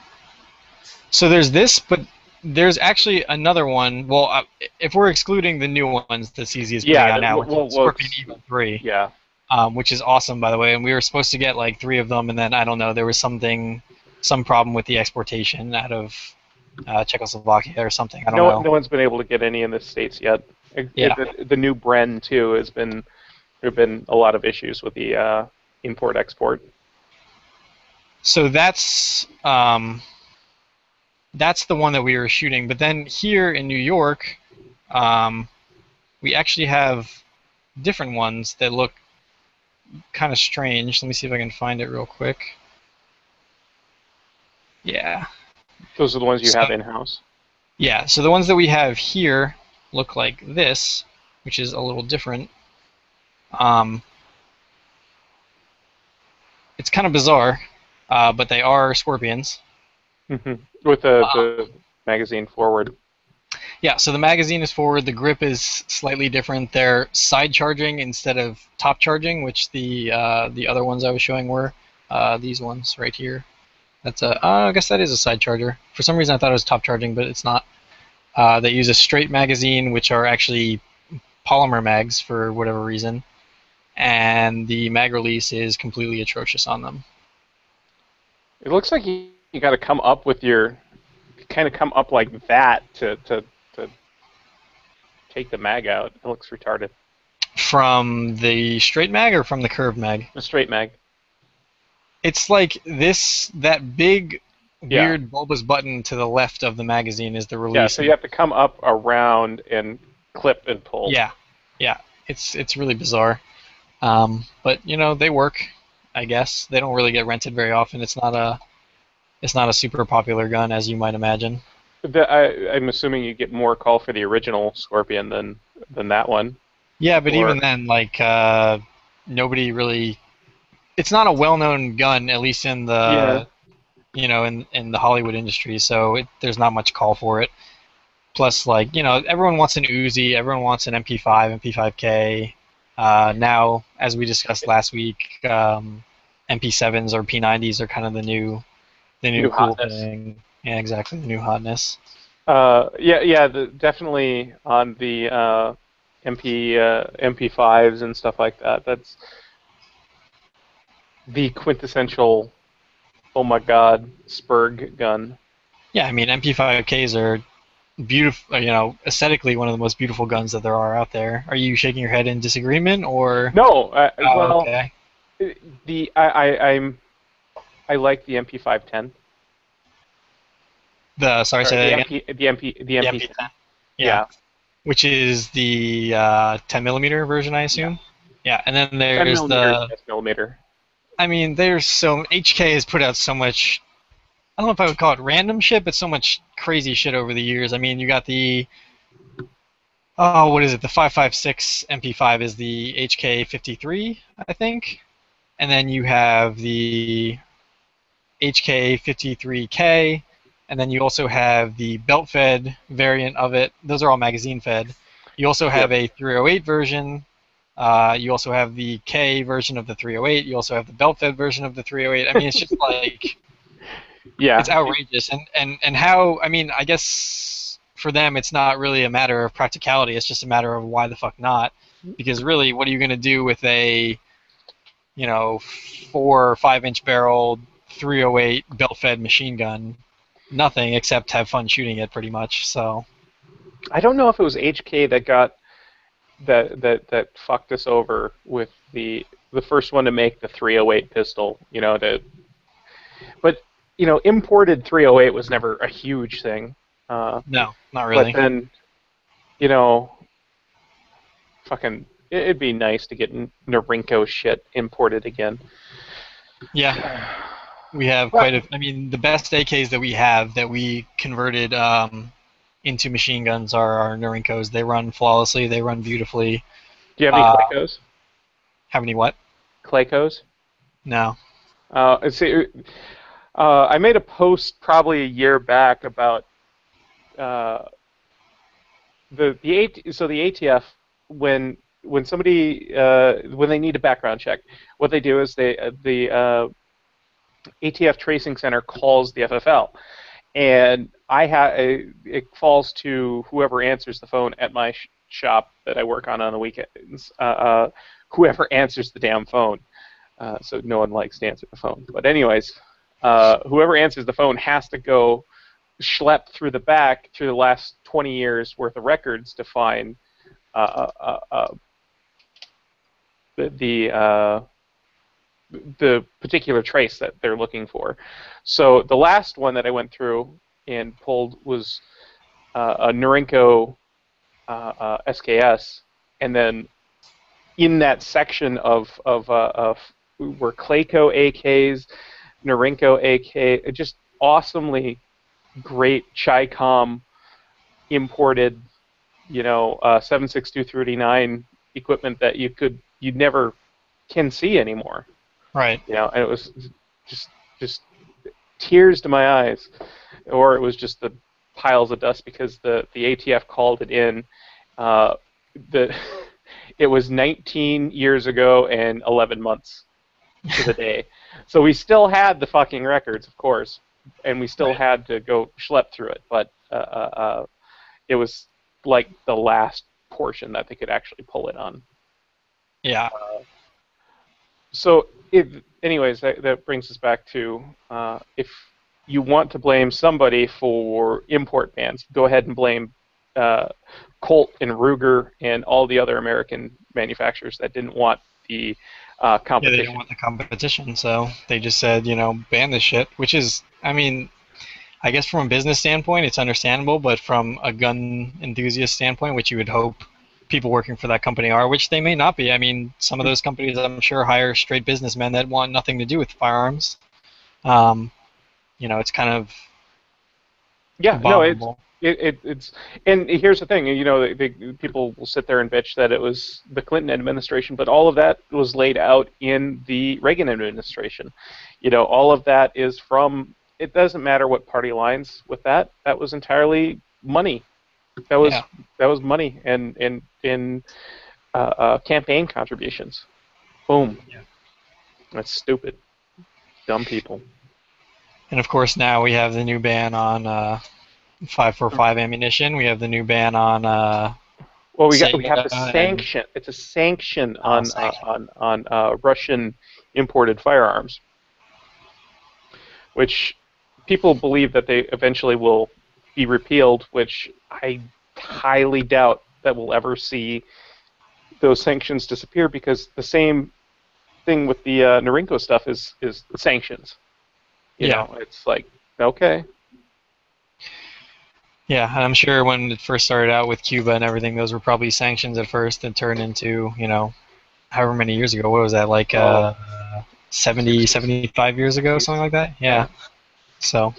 So there's this, but there's actually another one. Well, if we're excluding the new ones that CZ is putting out now, which is Scorpion Evo 3, yeah. Which is awesome, by the way. And we were supposed to get like 3 of them, and then I don't know, there was some problem with the exportation out of Czechoslovakia or something. I don't know. No one's been able to get any in the States yet. Yeah. The new Bren too there have been a lot of issues with the import export. So that's the one that we were shooting. But then here in New York, we actually have different ones that look kind of strange. Let me see if I can find it real quick. Yeah. Those are the ones you have in-house? Yeah, so the ones that we have here look like this, which is a little different. It's kind of bizarre, but they are Scorpions. Mm-hmm. With the magazine forward. Yeah, so the magazine is forward. The grip is slightly different. They're side charging instead of top charging, which the other ones I was showing were. These ones right here. That's I guess that is a side charger. For some reason I thought it was top charging, but it's not. They use a straight magazine, which are actually polymer mags for whatever reason, and the mag release is completely atrocious on them. It looks like you got to come up with kind of come up like that to take the mag out. It looks retarded. From the straight mag or from the curved mag? The straight mag. It's like that big Yeah. weird bulbous button to the left of the magazine is the Yeah, release. so you have to come up around and clip and pull. Yeah, yeah, it's really bizarre. But they work. I guess they don't really get rented very often. It's not a super popular gun as you might imagine. I'm assuming you get more call for the original Scorpion than that one. Yeah, but even Or then, like nobody really. It's not a well-known gun, at least in yeah, the Hollywood industry. So there's not much call for it. Plus, like everyone wants an Uzi, everyone wants an MP5, MP5K. Now, as we discussed last week, MP7s or P90s are kind of the new new cool hotness. thing. Yeah, exactly, the new hotness. Yeah, definitely on the MP5s and stuff like that. That's the quintessential. Oh my God, Spurg gun. Yeah, I mean MP5Ks are beautiful. Aesthetically one of the most beautiful guns that there are out there. Are you shaking your head in disagreement or? No, Oh, well, okay. the I like the MP510. Sorry, say Or that again. the The MP10. MP10. Yeah, Yeah, which is the 10 millimeter version, I yeah. assume. Yeah, and then 10 there's millimeter, the. 10 millimeter. I mean, there's so HK has put out so much. I don't know if I would call it random shit, but so much crazy shit over the years. I mean, you got the what is it? The 556 MP5 is the HK53, I think, and then you have the HK53K, and then you also have the belt-fed variant of it. Those are all magazine-fed. You also have Yep. a 308 version. You also have the K version of the 308. You also have the belt-fed version of the 308. I mean, it's just like it's Yeah. outrageous. And how? I mean, I guess for them, it's not really a matter of practicality. It's just a matter of why the fuck not? Because really, what are you going to do with a 4 or 5 inch barrel 308 belt-fed machine gun? Nothing except have fun shooting it, pretty much. So I don't know if it was HK that got that fucked us over with the first one to make the 308 pistol. But imported 308 was never a huge thing. Uh, no, not but really. then you know, fucking, it'd be nice to get Norinco shit imported again. Yeah, we have Well, quite a. I mean, the best AKs that we have that we converted into machine guns are our Norinkos. They run flawlessly. They run beautifully. do you have any Uh, Claycos? how many what? Claycos? No. See, I made a post probably a year back about uh, the ATF when somebody when they need a background check, what they do is the ATF Tracing Center calls the FFL, and it falls to whoever answers the phone at my shop that I work on the weekends. Whoever answers the damn phone. So no one likes to answer the phone. But anyways, whoever answers the phone has to go schlep through the back through the last 20 years worth of records to find uh, uh, uh, the the particular trace that they're looking for. So the last one that I went through and pulled was a Norinco SKS, and then in that section of were Clayco AKs, Norinco AK, just awesomely great Chi-Com imported, 7.6239 equipment that you'd never can see anymore. Right. And it was just just tears to my eyes, or it was just the piles of dust because the ATF called it in. Uh, the It was 19 years ago and 11 months to the day. So we still had the fucking records, of course, and we still Right. had to go schlep through it. But it was like the last portion that they could actually pull it on. Yeah. So, anyways, that brings us back to if you want to blame somebody for import bans, go ahead and blame uh, Colt and Ruger and all the other American manufacturers that didn't want the Yeah, they didn't competition. want the competition, so they just said, ban this shit, which is, I mean, I guess from a business standpoint, it's understandable, but from a gun enthusiast standpoint, which you would hope people working for that company are, which they may not be. I mean, some of those companies, I'm sure, hire straight businessmen that want nothing to do with firearms. Um, it's kind of Yeah, no, abominable. it's and here's the thing, people will sit there and bitch that it was the Clinton administration, but all of that was laid out in the Reagan administration. All of that is from. It doesn't matter what party lines with that. That was entirely money. That was Yeah. that was money and in campaign contributions. Boom. Yeah. That's stupid. Dumb people. And of course, now we have the new ban on 545 ammunition. We have the new ban on Well, we have Sega the and sanction. It's a sanction on sanction. Russian imported firearms, which people believe that they eventually will be repealed. Which I highly doubt that we'll ever see those sanctions disappear, because the same thing with the Norinco stuff is the sanctions. Yeah. It's like, okay. Yeah, and I'm sure when it first started out with Cuba and everything, those were probably sanctions at first and turned into, however many years ago. What was that, like Oh, 70, 60s. 75 years ago, something like that? Yeah. Yeah. So,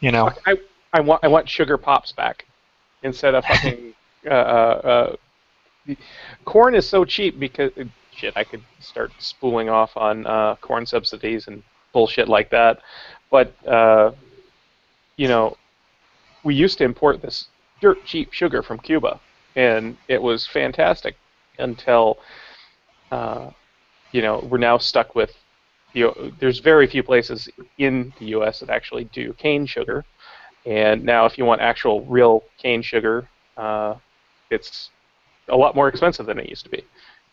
you know, Fuck, I want sugar pops back instead of fucking corn is so cheap because shit. I could start spooling off on corn subsidies and bullshit like that, but you know we used to import this dirt cheap sugar from Cuba, and it was fantastic until uh, we're now stuck with there's very few places in the U.S. that actually do cane sugar, and now if you want actual real cane sugar, it's a lot more expensive than it used to be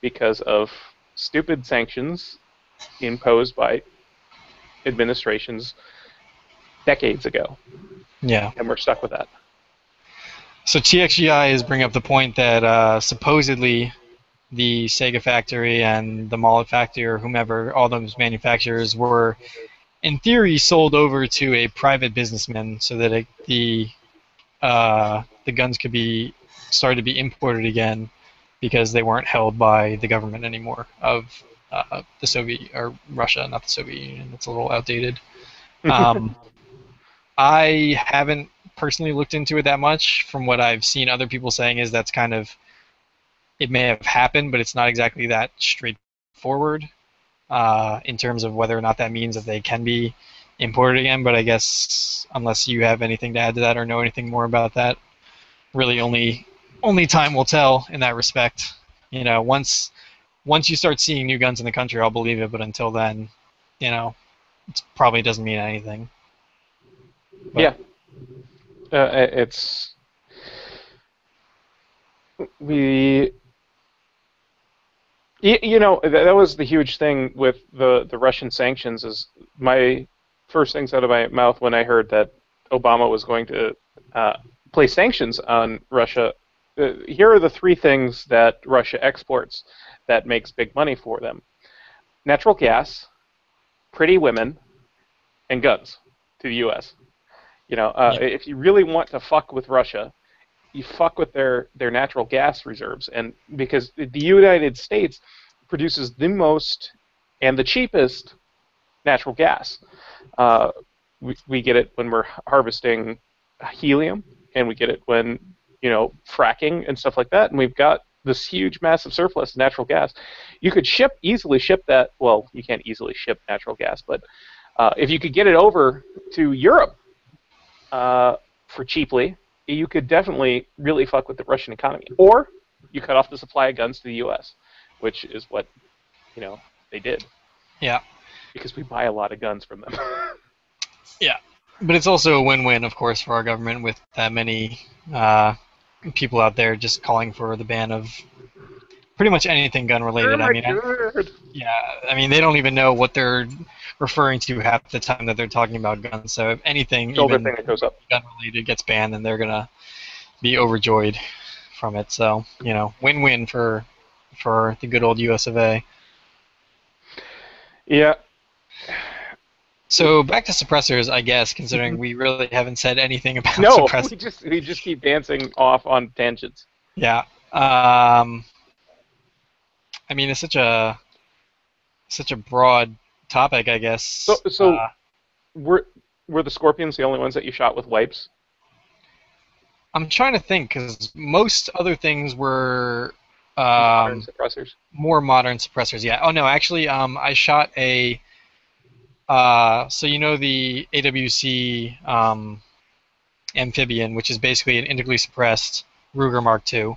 because of stupid sanctions imposed by administrations decades ago, yeah. and we're stuck with that. So TXGI is bringing up the point that supposedly the Sega factory and the Mullet factory or whomever, all those manufacturers were, in theory, sold over to a private businessman so that the guns could be started to be imported again because they weren't held by the government anymore of the Soviet or Russia, not the Soviet Union. It's a little outdated. Um, I haven't personally looked into it that much. From what I've seen other people saying is that's kind of it may have happened, but it's not exactly that straightforward in terms of whether or not that means that they can be imported again. But I guess unless you have anything to add to that or know anything more about that, really only time will tell in that respect. Once you start seeing new guns in the country, I'll believe it. But until then, it probably doesn't mean anything. But Yeah, it's we. That was the huge thing with the Russian sanctions. Is my first things out of my mouth when I heard that Obama was going to place sanctions on Russia. Here are the three things that Russia exports that makes big money for them: natural gas, pretty women, and guns to the U.S. yeah, If you really want to fuck with Russia, you fuck with their natural gas reserves, and because the United States produces the most and the cheapest natural gas. Uh, we get it when we're harvesting helium, and we get it when fracking and stuff like that, and we've got this huge, massive surplus of natural gas. You could easily ship that. Well, you can't easily ship natural gas, but if you could get it over to Europe for cheaply, you could definitely really fuck with the Russian economy. Or you cut off the supply of guns to the U.S., which is what they did yeah, because we buy a lot of guns from them. yeah. But it's also a win-win, of course, for our government with that many people out there just calling for the ban of pretty much anything gun-related. Oh I my mean, god! yeah, I mean they don't even know what they're referring to half the time that they're talking about guns. So if anything, Shoulder even thing that goes up. gun-related, gets banned, then they're gonna be overjoyed from it. So win-win for the good old U.S. of A. Yeah. So back to suppressors, I guess, considering we really haven't said anything about No, suppressors. we just keep dancing off on tangents. Yeah. I mean, it's such a broad topic, I So guess. so were were the scorpions the only ones that you shot with wipes? I'm trying to think because most other things were Modern um, suppressors. more modern suppressors. Yeah. Oh no, actually, I shot a. So you know the AWC amphibian, which is basically an integrally suppressed Ruger Mark II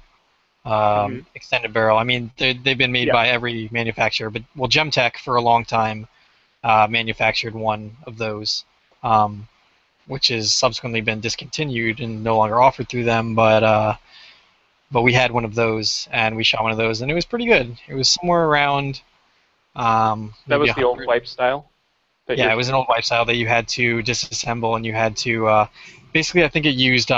Hmm. extended barrel. I mean, they've been made Yeah. by every manufacturer, but well, Gemtech for a long time manufactured one of those, um, which has subsequently been discontinued and no longer offered through them. But we had one of those, and we shot one of those, and it was pretty good. It was somewhere around That maybe was the old 100. wipe style that Yeah, you're. it was an old lifestyle that you had to disassemble, and you had to basically. I think it used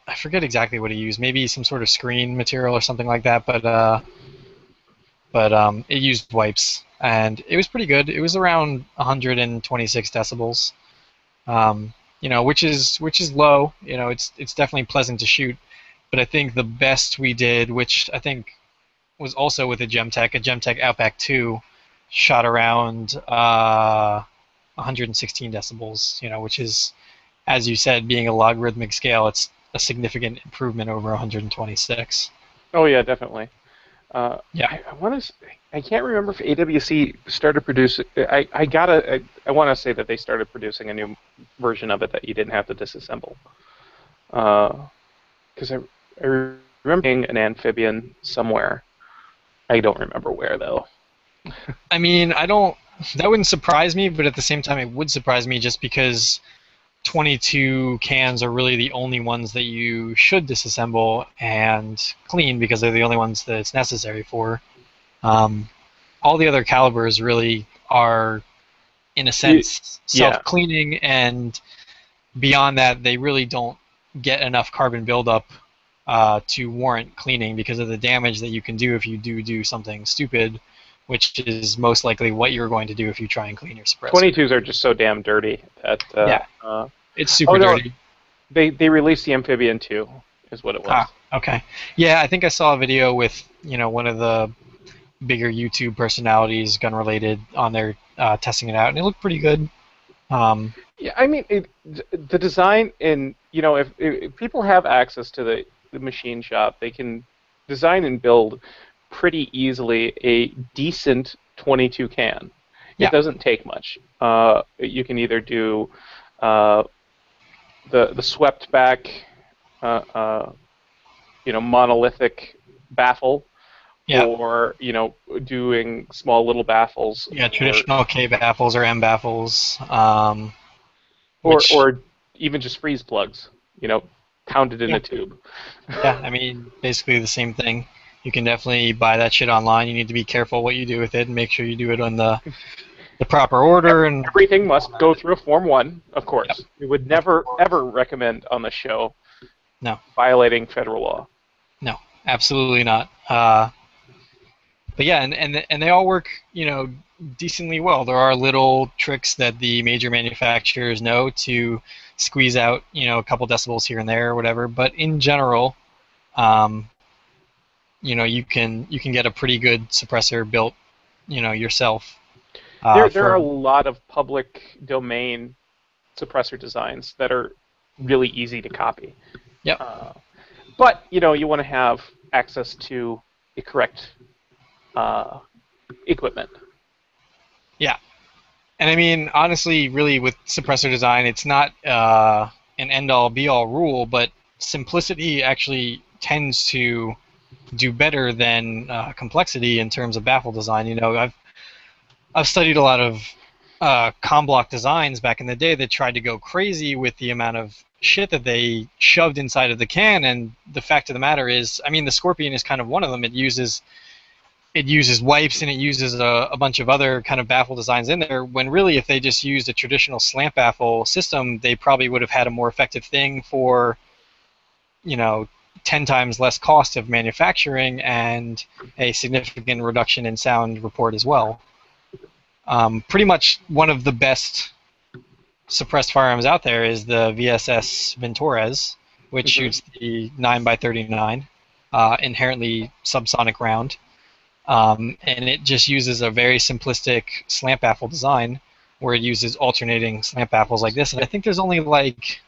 I forget exactly what it used. Maybe some sort of screen material or something like that. But it used wipes, and it was pretty good. It was around 126 decibels. Which is low. It's definitely pleasant to shoot. But I think the best we did, which I think was also with a Gemtech Outback 2, shot around 116 decibels. Which is, as you said, being a logarithmic scale, it's a significant improvement over 126. Oh yeah, definitely. Yeah. I want to. I can't remember if AWC started producing. I want to say that they started producing a new version of it that you didn't have to disassemble. Because I remember being an amphibian somewhere. I don't remember where though. I mean, I don't. That wouldn't surprise me, but at the same time, it would surprise me just because 22 cans are really the only ones that you should disassemble and clean because they're the only ones that it's necessary for. Um, all the other calibers really are, in a sense, Yeah. self-cleaning, and beyond that, they really don't get enough carbon buildup to warrant cleaning because of the damage that you can do if you do something stupid, which is most likely what you're going to do if you try and clean your suppressor. 22s are just so damn dirty that. Yeah, it's Oh super no, dirty. they released the amphibian too, is what it was. Ah, okay. Yeah, I think I saw a video with one of the bigger YouTube personalities, gun related, on there testing it out, and it looked pretty good. Um, Yeah, I mean, the design in if people have access to the machine shop, they can design and build pretty easily a decent 22 can. It yeah, doesn't take much. You can either do uh, the swept back, uh, uh, monolithic baffle, yeah, or doing small little baffles, yeah. Traditional K baffles or M baffles, which or even just freeze plugs. You know, pounded in yeah, a tube. yeah. I mean, basically the same thing. You can definitely buy that shit online. You need to be careful what you do with it and make sure you do it on the proper order and Everything must go through a Form 1, of yep, course. We would of never, course. ever recommend on the show No, violating federal law. no, absolutely not. But yeah, and they all work, decently well. There are little tricks that the major manufacturers know to squeeze out, a couple decibels here and there or whatever. But in general, um, you can get a pretty good suppressor built, yourself There are for a lot of public domain suppressor designs that are really easy to copy. yep, Uh, but, you want to have access to the correct uh, equipment. yeah. And I mean, honestly, really, with suppressor design, it's not an end-all, be-all rule, but simplicity actually tends to do better than complexity in terms of baffle design. I've studied a lot of com block designs back in the day that tried to go crazy with the amount of shit that they shoved inside of the can, and the fact of the matter is, I mean, the Scorpion is kind of one of them. It uses wipes and it uses a bunch of other kind of baffle designs in there, when really if they just used a traditional slant baffle system, they probably would have had a more effective thing for, you know 10 times less cost of manufacturing and a significant reduction in sound report as well. Pretty much one of the best suppressed firearms out there is the VSS Ventores, which shoots the 9x39, inherently subsonic round. And it just uses a very simplistic slant baffle design where it uses alternating slant baffles like this. And I think there's only like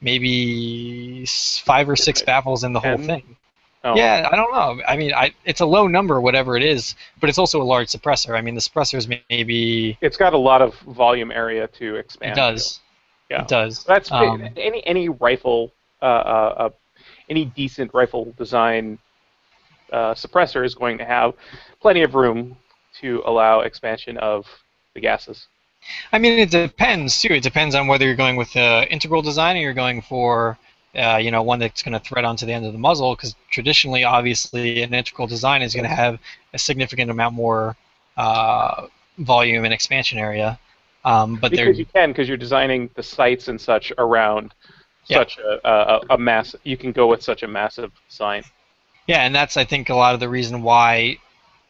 maybe 5 or 6 baffles in the whole thing. Oh. Yeah, I don't know. I mean, it's a low number, whatever it is, but it's also a large suppressor. I mean, the suppressors maybe... It's got a lot of volume area to expand. It does. Yeah. It does. That's any rifle, any decent rifle design suppressor is going to have plenty of room to allow expansion of the gases. I mean, it depends too. It depends on whether you're going with integral design or you're going for, one that's going to thread onto the end of the muzzle. Because traditionally, obviously, an integral design is going to have a significant amount more volume and expansion area. But because you're designing the sights and such around such a mass. You can go with such a massive design. Yeah, and that's, I think, a lot of the reason why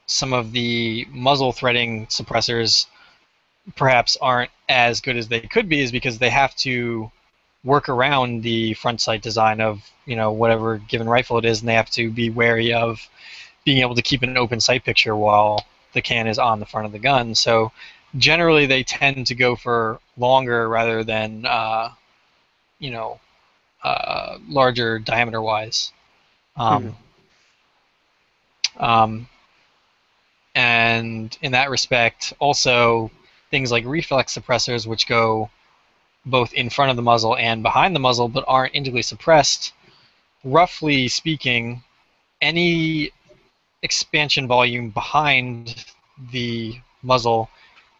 some of the muzzle threading suppressors perhaps aren't as good as they could be, is because they have to work around the front sight design of whatever given rifle it is, and they have to be wary of being able to keep an open sight picture while the can is on the front of the gun. So generally they tend to go for longer rather than larger diameter wise. And in that respect, also things like reflex suppressors, which go both in front of the muzzle and behind the muzzle, but aren't integrally suppressed, roughly speaking, any expansion volume behind the muzzle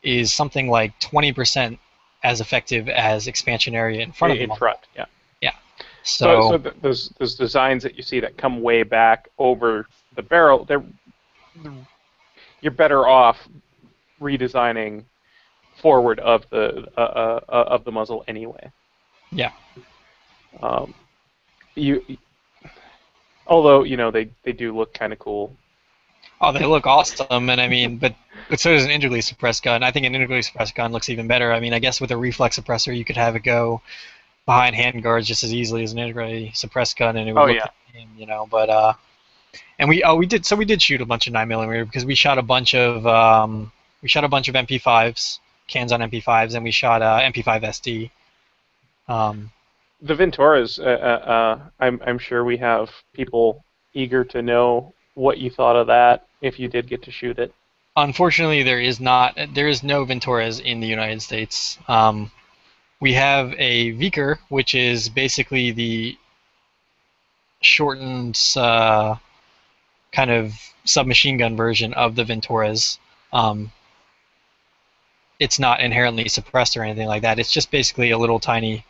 is something like 20% as effective as expansion area in front of the muzzle. Yeah. Yeah. So those designs that you see that come way back over the barrel, you're better off redesigning forward of the muzzle anyway. Yeah. Although they do look kind of cool. Oh, they look awesome, and I mean, but so does an integrally suppressed gun. I think an integrally suppressed gun looks even better. I mean, I guess with a reflex suppressor, you could have it go behind handguards just as easily as an integrally suppressed gun, and it would look the same, But and we did shoot a bunch of 9mm because we shot a bunch of MP5s, cans on MP5s, and we shot MP5 SD. The Venturas, I'm sure we have people eager to know what you thought of that if you did get to shoot it. Unfortunately, there is no Venturas in the United States. We have a Vicker, which is basically the shortened kind of submachine gun version of the Venturas. It's not inherently suppressed or anything like that. It's just basically a little tiny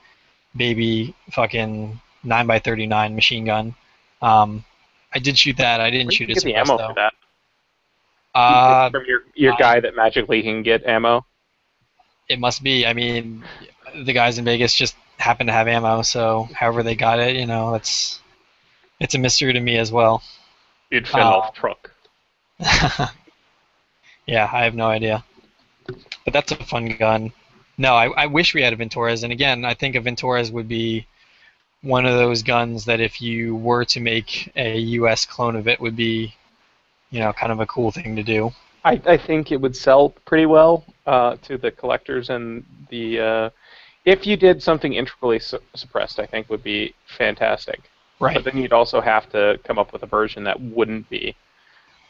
baby fucking 9x39 machine gun. I did shoot that. I didn't shoot it suppressed, the ammo though. for that? From your guy that magically can get ammo? It must be. I mean, the guys in Vegas just happen to have ammo, so however they got it, it's a mystery to me as well. You'd fell off truck. Yeah, I have no idea. But that's a fun gun. No, I wish we had a Venturas, and again, I think a Venturas would be one of those guns that if you were to make a U.S. clone of it would be, kind of a cool thing to do. I think it would sell pretty well to the collectors, and if you did something integrally suppressed, I think would be fantastic. Right. But then you'd also have to come up with a version that wouldn't be.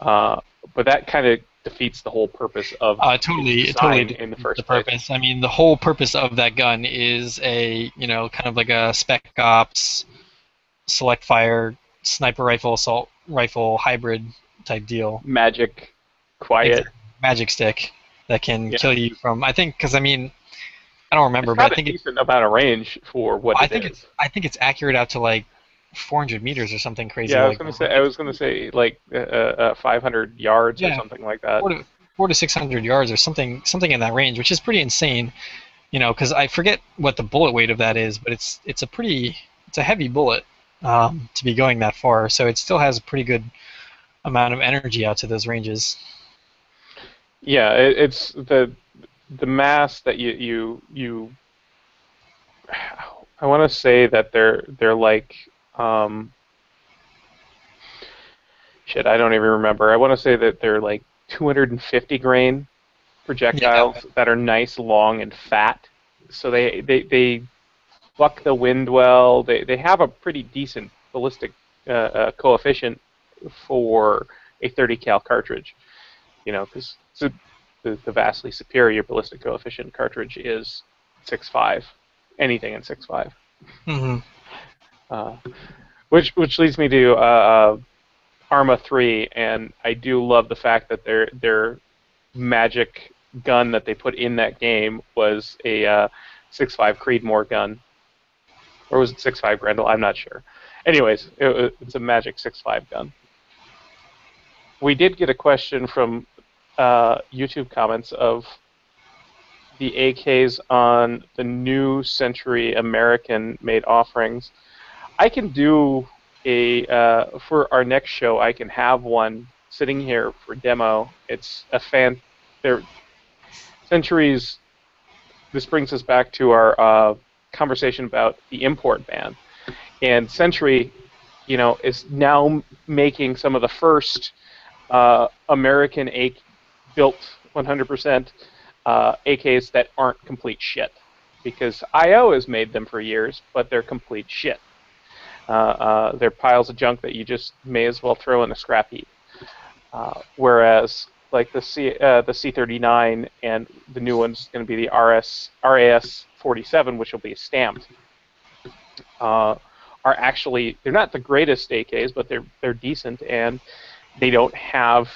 But that kind of defeats the whole purpose of totally in the first place. I mean, the whole purpose of that gun is a kind of like a spec ops, select fire, sniper rifle, assault rifle hybrid type deal. Magic, quiet, magic stick that can kill you from. I think because I don't remember, but I think it's a decent amount of range for what I think it's accurate out to like 400 meters or something crazy. Yeah, I was gonna say like 500 yards or something like that. 400 to 600 yards or something in that range, which is pretty insane. Because I forget what the bullet weight of that is, but it's a heavy bullet to be going that far. So it still has a pretty good amount of energy out to those ranges. Yeah, it's the mass that you. I want to say that they're like um, shit. I don't even remember. I want to say that they're like 250 grain Yeah. projectiles that are nice, long, and fat. So they buck the wind well. They have a pretty decent ballistic coefficient for a 30 cal cartridge. You know, because the vastly superior ballistic coefficient cartridge is 6.5, anything in 6.5. Hmm. Uh, which leads me to Arma 3, and I do love the fact that their magic gun that they put in that game was a 6.5 Creedmoor gun, or was it 6.5 Grendel? I'm not sure. Anyways, it's a magic 6.5 gun. We did get a question from YouTube comments of the AKs on the new Century American-made offerings. I can do a for our next show. I can have one sitting here for demo. It's a fan. They're Centuries. This brings us back to our conversation about the import ban. And Century, is now making some of the first American built 100% AKs that aren't complete shit. Because IO has made them for years, but they're complete shit. They're piles of junk that you just may as well throw in a scrap heap. Whereas like the C39 and the new one's going to be the RAS 47, which will be stamped, are actually, they're not the greatest AKs, but they're decent, and they don't have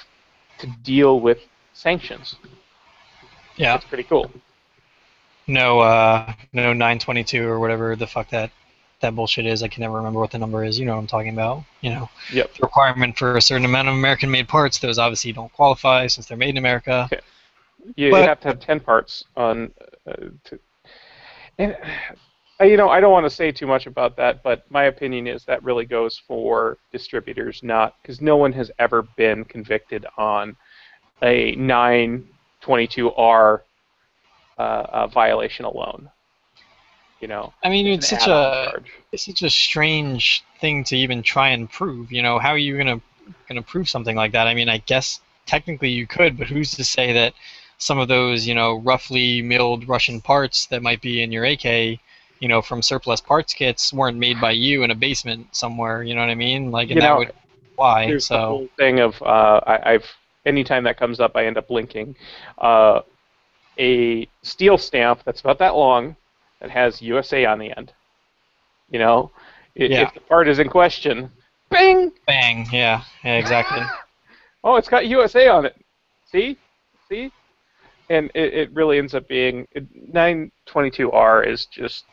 to deal with sanctions. Yeah. It's pretty cool. No 922 or whatever the fuck that bullshit is. I can never remember what the number is. You know what I'm talking about. Yep. The requirement for a certain amount of American-made parts. Those obviously don't qualify since they're made in America. Okay. You But have to have 10 parts on. And I don't want to say too much about that, but my opinion is that really goes for distributors, not because no one has ever been convicted on a 922R violation alone. I mean, It's an add-on charge. it's such a strange thing to even try and prove. How are you gonna prove something like that? I mean, I guess technically you could, but who's to say that some of those roughly milled Russian parts that might be in your AK, from surplus parts kits weren't made by you in a basement somewhere? You know what I mean? Like, You and that know, would why. there's the So whole thing of I've anytime that comes up, I end up linking uh, a steel stamp that's about that long that has USA on the end. You know, yeah, if the part is in question, bing! bang, yeah, exactly. Oh, it's got USA on it. See, and it really ends up being 922R is just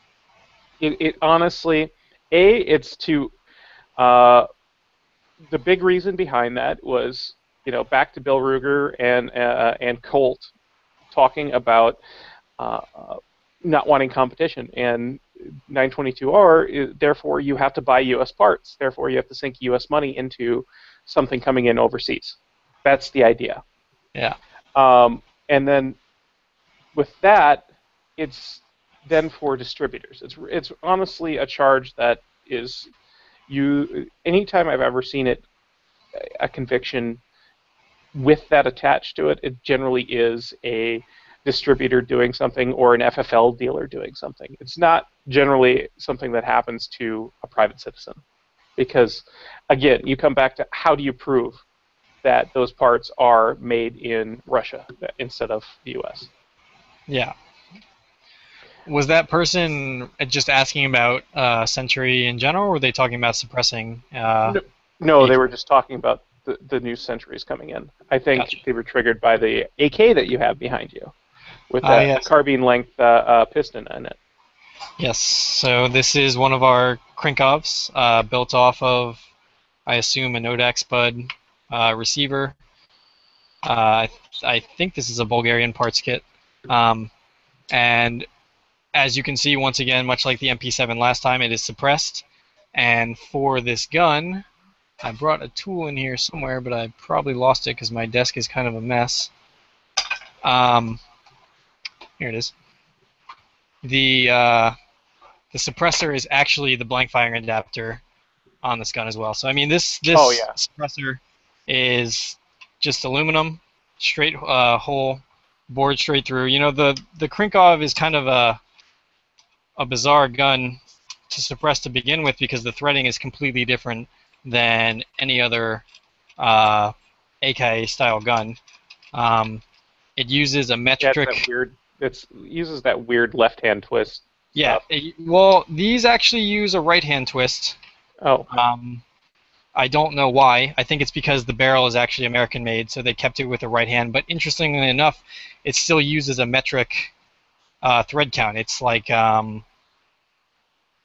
it honestly it's to uh, the big reason behind that was back to Bill Ruger and Colt talking about uh, not wanting competition, and 922R therefore you have to buy U.S. parts, therefore you have to sink U.S. money into something coming in overseas. That's the idea. Yeah. And then with that, it's then for distributors. It's honestly a charge that is anytime I've ever seen it, a conviction with that attached to it, it generally is a distributor doing something or an FFL dealer doing something. It's not generally something that happens to a private citizen. Because, again, you come back to how do you prove that those parts are made in Russia instead of the U.S.? Yeah. Was that person just asking about Century in general, or were they talking about suppressing No, no, they AK? were just talking about the new Centuries coming in. I think Gotcha. they were triggered by the AK that you have behind you with the Yes. carbine length piston in it. Yes. So this is one of our Krinkovs, built off of, I assume, an Odex Bud receiver. I think this is a Bulgarian parts kit. And as you can see, once again, much like the MP7 last time, it is suppressed. And for this gun, I brought a tool in here somewhere, but I probably lost it because my desk is kind of a mess. Here it is. The suppressor is actually the blank firing adapter on this gun as well. So I mean, this Oh yeah. suppressor is just aluminum, straight hole, bored straight through. You know, the Krinkov is kind of a bizarre gun to suppress to begin with because the threading is completely different than any other AK style gun. It uses a Yeah, it's that metric. weird. It uses that weird left-hand twist Yeah, stuff. well, these actually use a right-hand twist. Oh, I don't know why. I think it's because the barrel is actually American made, so they kept it with a right hand. But interestingly enough, it still uses a metric thread count. It's like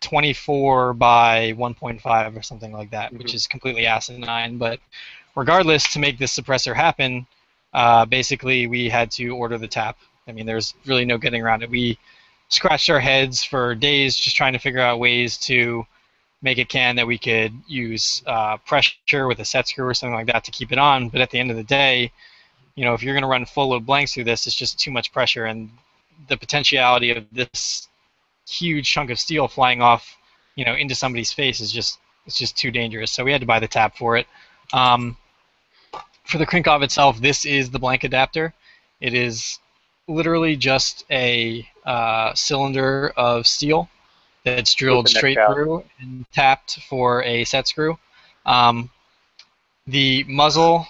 24 by 1.5 or something like that, which mhm. is completely asinine. But regardless, to make this suppressor happen, basically we had to order the tap. I mean, there's really no getting around it. We scratched our heads for days just trying to figure out ways to make a can that we could use pressure with a set screw or something like that to keep it on. But at the end of the day, you know, if you're going to run full load blanks through this, it's just too much pressure, and the potentiality of this huge chunk of steel flying off, you know, into somebody's face is just it's just too dangerous. So we had to buy the tap for it. Um, for the Krinkov itself, this is the blank adapter. It is literally just a cylinder of steel that's With drilled the neck straight out. through and tapped for a set screw. Um, the muzzle,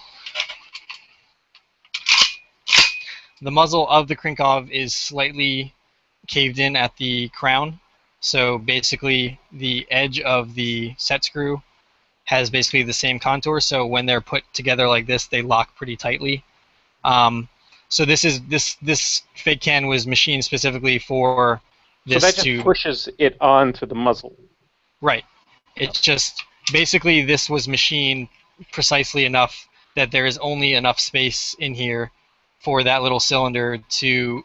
the muzzle of the Krinkov is slightly caved in at the crown. So basically, the edge of the set screw has basically the same contour. So when they're put together like this, they lock pretty tightly. Um, so this fake can was machined specifically for So that this just to pushes it onto the muzzle. right. Yeah. It's just basically this was machined precisely enough that there is only enough space in here for that little cylinder to,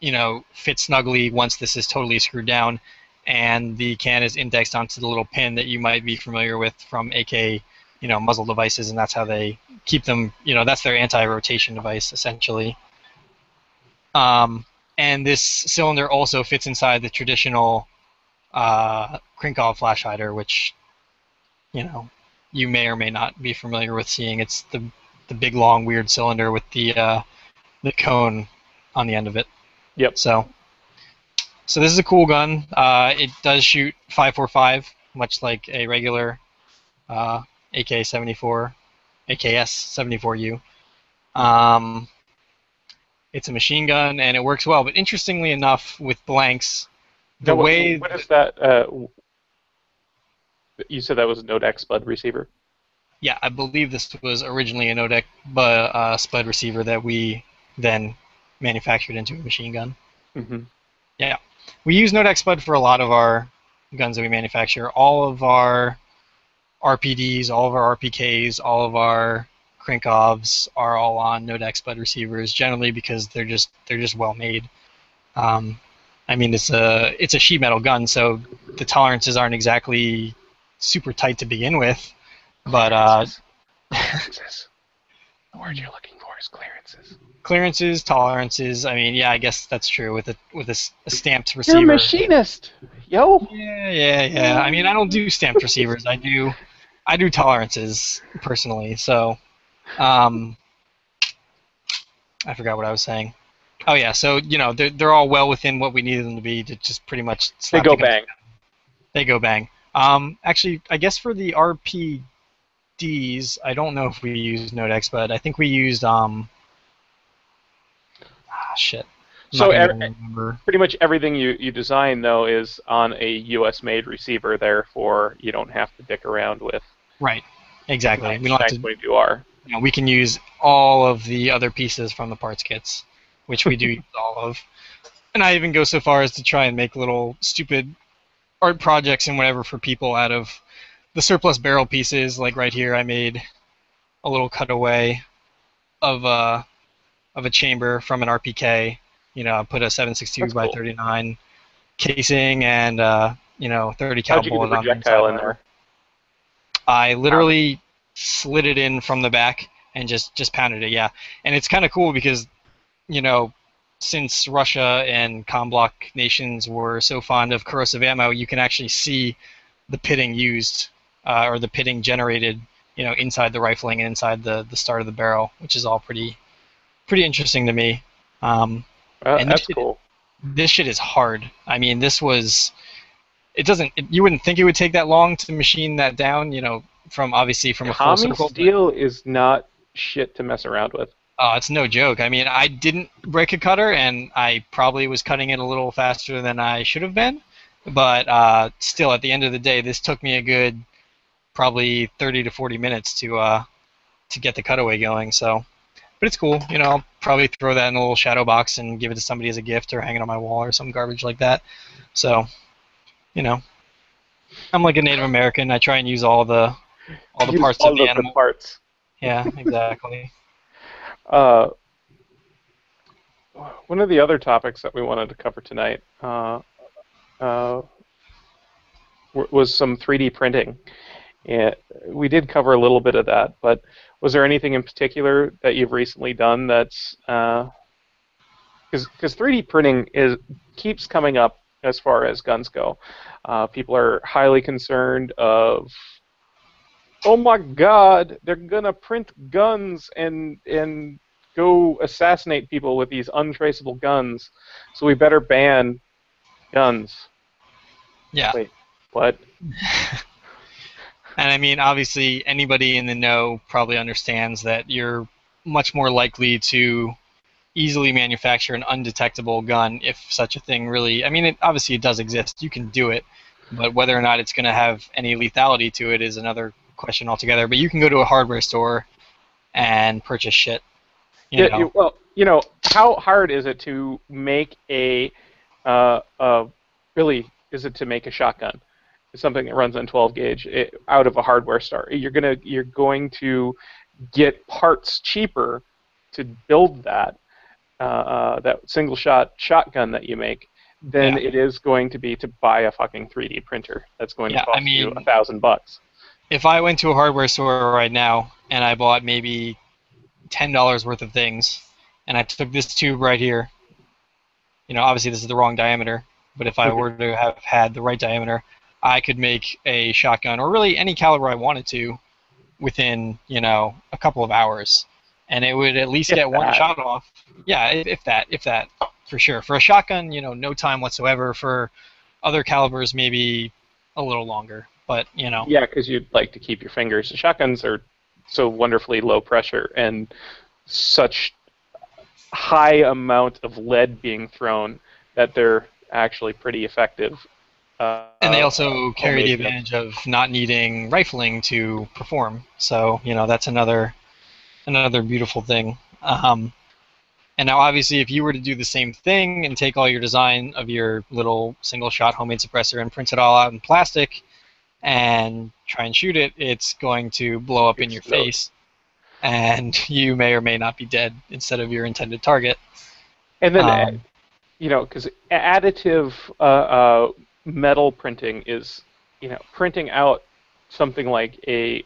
you know, fit snugly once this is totally screwed down, and the can is indexed onto the little pin that you might be familiar with from AK, you know, muzzle devices, and that's how they keep them. You know, that's their anti-rotation device essentially. Um, and this cylinder also fits inside the traditional Krinkov flash hider, which, you know, you may or may not be familiar with seeing. It's the big long weird cylinder with the cone on the end of it. Yep. So this is a cool gun. It does shoot 5.45, much like a regular AK-74, AKS-74U. It's a machine gun and it works well. But interestingly enough, with blanks, the Now, way what is that? You said that was a Note X Bud receiver. yeah, I believe this was originally a Nodec spud receiver that we then manufactured into a machine gun. Mm-hmm. Yeah, we use Nodec spud for a lot of our guns that we manufacture. All of our RPDs, all of our RPKs, all of our Krinkovs are all on Nodec spud receivers, generally because they're just well made. Um, I mean, it's a sheet metal gun, so the tolerances aren't exactly super tight to begin with, but Clearances. Clearances. The word you're looking for is clearances. clearances, tolerances. I mean, yeah, I guess that's true with a stamped You're a receiver. machinist, yo. Yeah. I mean, I don't do stamped receivers. I do tolerances personally. So, um, I forgot what I was saying. Oh yeah, so you know they're all well within what we needed them to be to just pretty much They slap go together. bang. They go bang. Actually, I guess for the RPDs, I don't know if we used Nodex, but I think we used shit. I'm not So gonna be able to remember. pretty much everything you design though is on a U.S. made receiver. Therefore, you don't have to dick around with Right. Exactly. We don't have to. 922R. You know, we can use all of the other pieces from the parts kits, which we do use all of. And I even go so far as to try and make little stupid art projects and whatever for people out of the surplus barrel pieces. Like right here, I made a little cutaway of a chamber from an RPK. You know, I put a 7.62 That's by cool. 39 casing and 30 cal How'd you get the bullet on the inside. projectile in Whatever. there? I Pounded. literally slid it in from the back and just pounded it. Yeah, and it's kind of cool because you know, since Russia and COMBLOC nations were so fond of corrosive ammo, you can actually see the pitting used or the pitting generated, inside the rifling and inside the start of the barrel, which is all pretty interesting to me. And That's cool. this shit is hard. I mean, you wouldn't think it would take that long to machine that down, obviously from a full Tommy circle. steel is not shit to mess around with. It's no joke. I mean, I didn't break a cutter, and I probably was cutting it a little faster than I should have been. But still, at the end of the day, this took me a good probably 30 to 40 minutes to get the cutaway going. So, but it's cool. I'll probably throw that in a little shadow box and give it to somebody as a gift or hang it on my wall or some garbage like that. So, I'm like a Native American. I try and use all the parts of the animal. Parts. Yeah, exactly. One of the other topics that we wanted to cover tonight was some 3D printing. And we did cover a little bit of that, but was there anything in particular that you've recently done that's because 3D printing keeps coming up as far as guns go. People are highly concerned of, oh my God, they're gonna print guns and go assassinate people with these untraceable guns, so we better ban guns. Yeah. Wait, what? And I mean, obviously, anybody in the know probably understands that you're much more likely to easily manufacture an undetectable gun if such a thing really. I mean, obviously it does exist. You can do it, but whether or not it's going to have any lethality to it is another question altogether. But you can go to a hardware store and purchase shit. Well, how hard is it to make really, is it to make a shotgun? It's something that runs on 12 gauge out of a hardware store. You're going to get parts cheaper to build that single shot shotgun that you make than it is going to be to buy a fucking 3D printer that's going to cost you $1,000. If I went to a hardware store right now and I bought maybe $10 worth of things, and I took this tube right here, obviously this is the wrong diameter, but if I were to have had the right diameter, I could make a shotgun, or really any caliber I wanted to, within, a couple of hours. And it would at least get one shot off. Yeah, if that, for sure. For a shotgun, no time whatsoever. For other calibers, maybe a little longer, but, Yeah, because you'd like to keep your fingers. The shotguns are so wonderfully low pressure and such high amount of lead being thrown that they're actually pretty effective. And they also carry the advantage of not needing rifling to perform. So, that's another beautiful thing. And now, obviously, if you were to do the same thing and take all your design of your little single-shot homemade suppressor and print it all out in plastic and try and shoot it, it's going to blow up in your face, and you may or may not be dead instead of your intended target. And then, because additive metal printing is, printing out something like a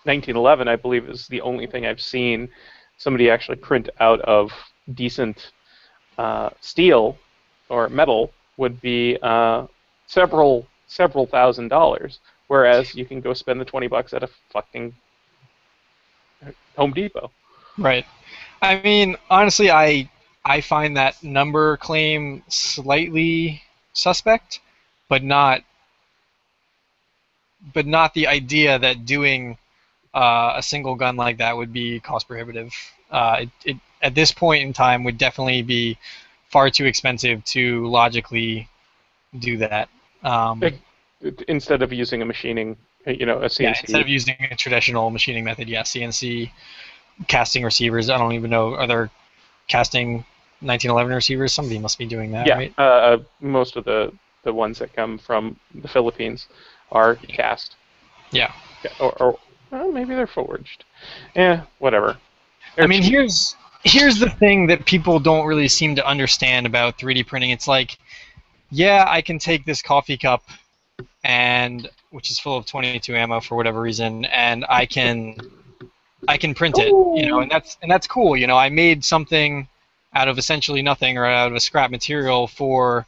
1911, I believe, is the only thing I've seen somebody actually print out of decent steel or metal would be several $1,000s, whereas you can go spend the $20 at a fucking Home Depot. Right. I mean, honestly, I find that number claim slightly suspect, but not the idea that doing a single gun like that would be cost prohibitive. It at this point in time would definitely be far too expensive to logically do that. Instead of using a machining, a CNC. Yeah, instead of using a traditional machining method, CNC casting receivers. I don't even know, are there casting 1911 receivers? Somebody must be doing that, right? Most of the ones that come from the Philippines are cast. Yeah. Or maybe they're forged. Whatever. I mean, here's the thing that people don't really seem to understand about 3D printing. It's like, I can take this coffee cup which is full of 22 ammo for whatever reason, and I can print it, and that's cool. I made something out of essentially nothing or out of a scrap material for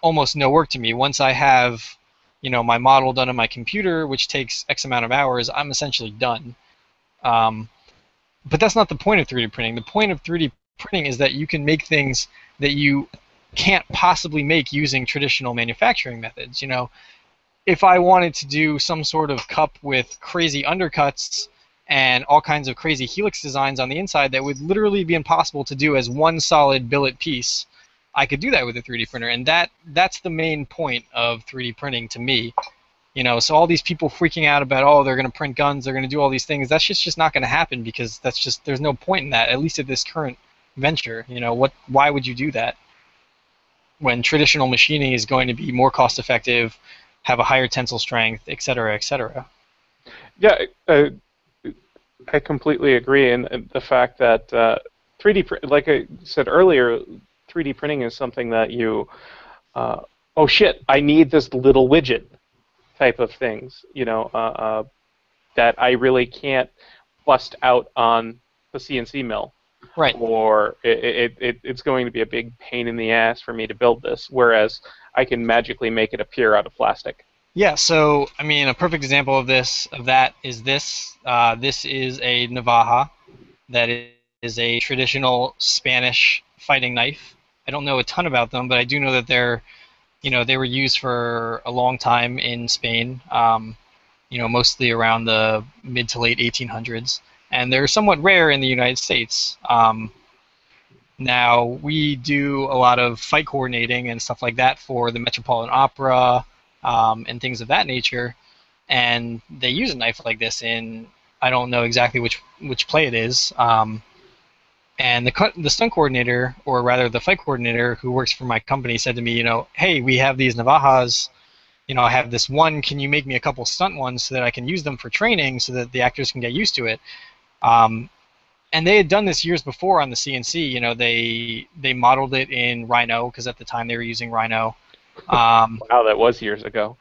almost no work to me. Once I have, my model done on my computer, which takes X amount of hours, I'm essentially done. Um, but that's not the point of 3D printing. The point of 3D printing is that you can make things that you can't possibly make using traditional manufacturing methods. If I wanted to do some sort of cup with crazy undercuts and all kinds of crazy helix designs on the inside that would literally be impossible to do as one solid billet piece, I could do that with a 3D printer, and that's the main point of 3D printing to me. So all these people freaking out about, oh, they're going to print guns, they're going to do all these things, that's just not going to happen, because there's no point in that, at least at this current venture. Why would you do that when traditional machining is going to be more cost effective, have a higher tensile strength, et cetera, et cetera? Yeah, I completely agree, and the fact that 3D, like I said earlier, 3D printing is something that you, oh shit, I need this little widget type of things, that I really can't bust out on the CNC mill. Right. Or it's going to be a big pain in the ass for me to build this, whereas I can magically make it appear out of plastic. Yeah, so I mean, a perfect example of that is this. This is a navaja that is a traditional Spanish fighting knife. I don't know a ton about them, but I do know that they were used for a long time in Spain. Mostly around the mid to late 1800s, and they're somewhat rare in the United States. Now, we do a lot of fight coordinating and stuff like that for the Metropolitan Opera, and things of that nature, and they use a knife like this in, I don't know exactly which play it is, and the stunt coordinator, or rather the fight coordinator who works for my company, said to me, hey, we have these navajas, I have this one, can you make me a couple stunt ones so that I can use them for training so that the actors can get used to it? And they had done this years before on the CNC. They modeled it in Rhino, because at the time they were using Rhino. Wow, that was years ago.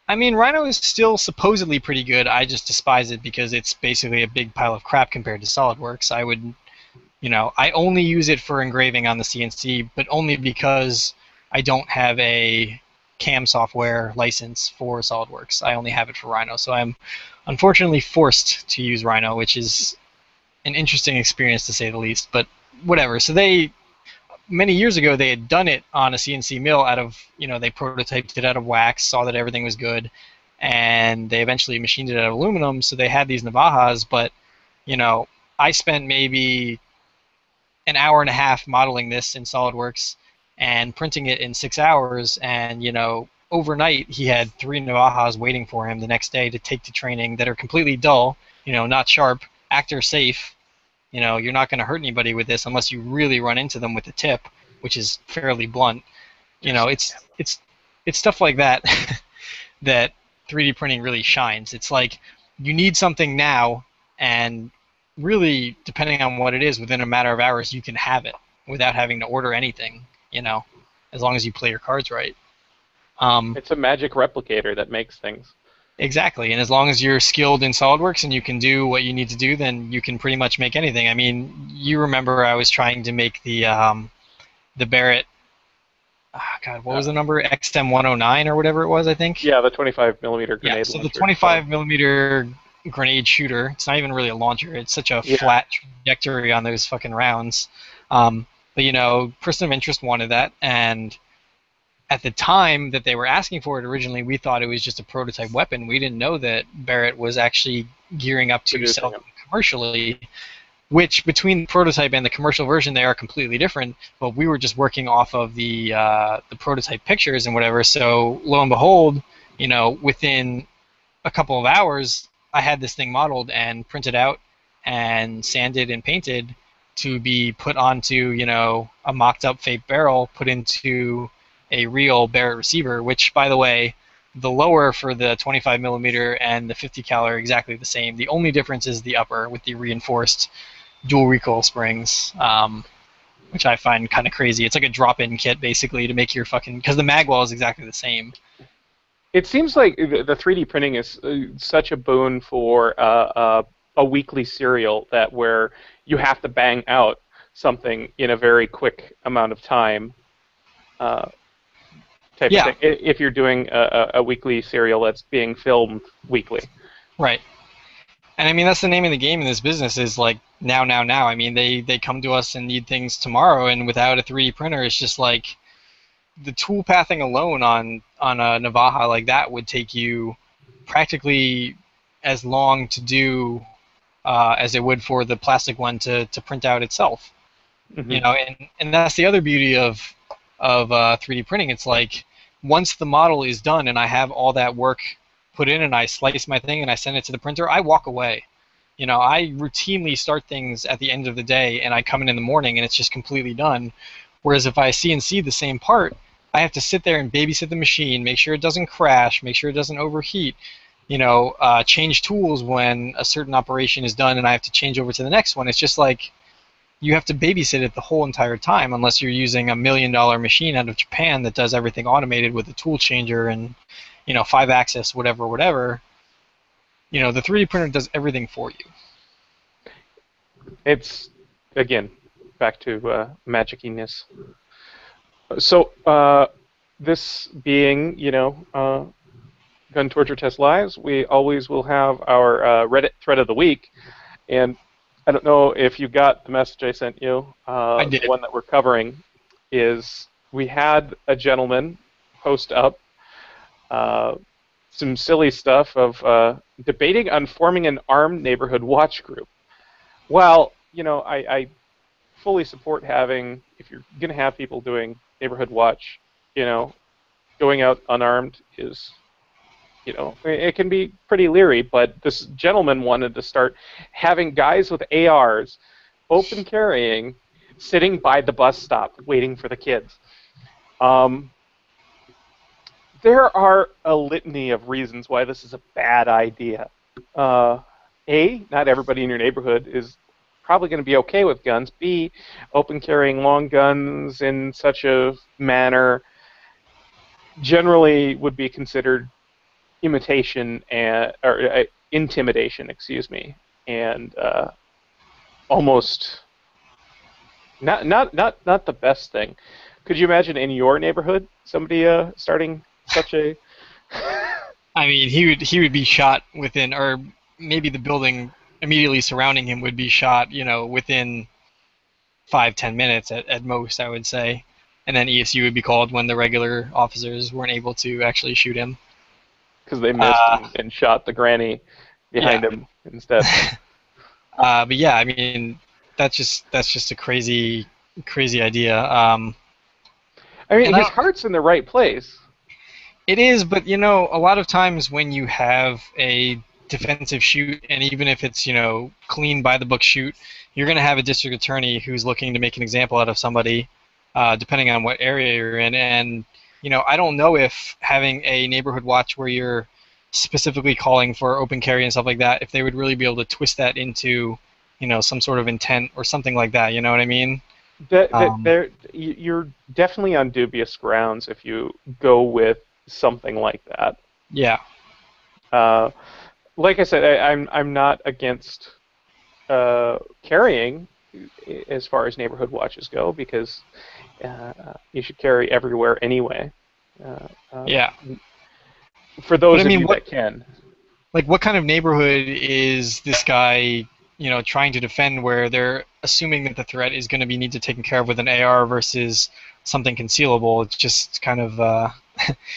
I mean, Rhino is still supposedly pretty good. I just despise it because it's basically a big pile of crap compared to SolidWorks. I only use it for engraving on the CNC, but only because I don't have a CAM software license for SolidWorks. I only have it for Rhino, so I'm unfortunately forced to use Rhino, which is an interesting experience to say the least, but whatever. So many years ago, they had done it on a CNC mill they prototyped it out of wax, saw that everything was good, and they eventually machined it out of aluminum, so they had these navajas, but, I spent maybe an hour and a half modeling this in SolidWorks and printing it in 6 hours, and, overnight he had 3 navajas waiting for him the next day to take to training that are completely dull, not sharp, actor safe. You're not going to hurt anybody with this unless you really run into them with the tip, which is fairly blunt. It's stuff like that that 3D printing really shines. It's like you need something now, and really, depending on what it is, within a matter of hours, you can have it without having to order anything, as long as you play your cards right. It's a magic replicator that makes things. Exactly, and as long as you're skilled in SolidWorks and you can do what you need to do, then you can pretty much make anything. I mean, you remember I was trying to make the Barrett. Oh God, what was the number? XM109 or whatever it was, I think. Yeah, the 25 millimeter grenade launcher. Yeah, so the 25 millimeter grenade shooter. It's not even really a launcher. It's such a flat trajectory on those fucking rounds. But person of interest wanted that, and at the time that they were asking for it originally, we thought it was just a prototype weapon. We didn't know that Barrett was actually gearing up to sell them commercially, which between the prototype and the commercial version, they are completely different. But we were just working off of the prototype pictures and whatever. So lo and behold, within a couple of hours, I had this thing modeled and printed out and sanded and painted to be put onto, a mocked up fake barrel, put into a real Barrett receiver, which, by the way, the lower for the 25 millimeter and the 50 cal are exactly the same. The only difference is the upper with the reinforced dual recoil springs, which I find kind of crazy. It's like a drop-in kit, basically, to make your fucking... because the magwell is exactly the same. It seems like the 3D printing is such a boon for a weekly serial that where you have to bang out something in a very quick amount of time, uh, type of Yeah, thing. If you're doing a weekly serial that's being filmed weekly. right. And I mean, that's the name of the game in this business is like now, now, now. I mean, they come to us and need things tomorrow, and without a 3D printer, it's just like the tool pathing alone on a Navaja like that would take you practically as long to do as it would for the plastic one to print out itself. Hmm. You know, and that's the other beauty of 3D printing. It's like once the model is done and I have all that work put in and I slice my thing and I send it to the printer, I walk away. You know, I routinely start things at the end of the day and I come in the morning and it's just completely done. Whereas if I CNC the same part, I have to sit there and babysit the machine, make sure it doesn't crash, make sure it doesn't overheat, you know, change tools when a certain operation is done and I have to change over to the next one. It's just like you have to babysit it the whole entire time unless you're using $1 million machine out of Japan that does everything automated with a tool changer and, you know, 5-axis, whatever, whatever. You know, the 3D printer does everything for you. It's, again, back to magiciness. So, this being, Gun Torture Test Lives, we always will have our Reddit thread of the week. And I don't know if you got the message I sent you. I The did. one that we're covering is we had a gentleman post up some silly stuff of debating on forming an armed neighborhood watch group. Well, I fully support having, if you're going to have people doing neighborhood watch, going out unarmed is, it can be pretty leery, but this gentleman wanted to start having guys with ARs open carrying, sitting by the bus stop waiting for the kids. Um, there are a litany of reasons why this is a bad idea. Uh, not everybody in your neighborhood is probably going to be okay with guns. B, open carrying long guns in such a manner generally would be considered imitation or intimidation, excuse me, and almost not the best thing. Could you imagine in your neighborhood somebody starting such a? I mean, he would be shot within, or maybe the building immediately surrounding him would be shot, you know, within 5-10 minutes at most, I would say. And then ESU would be called when the regular officers weren't able to actually shoot him. Because they missed Uh, and shot the granny yeah. behind him instead. But yeah, I mean, that's just a crazy idea. I mean, And I his don't, heart's in the right place. it is, but you know, a lot of times when you have a defensive shoot, and even if it's, you know, clean by the book shoot, you're going to have a district attorney who's looking to make an example out of somebody, depending on what area you're in. And you know, I don't know if having a neighborhood watch where you're specifically calling for open carry and stuff like that, if they would really be able to twist that into, you know, some sort of intent or something like that. You know what I mean? Um, You're definitely on dubious grounds if you go with something like that. yeah, Uh, like I said, I'm not against carrying as far as neighborhood watches go because you should carry everywhere anyway. Uh, uh, yeah. for But I those of mean, you that can. what kind of neighborhood is this guy, you know, trying to defend where they're assuming that the threat is going to be needed taken care of with an AR versus something concealable? It just kind of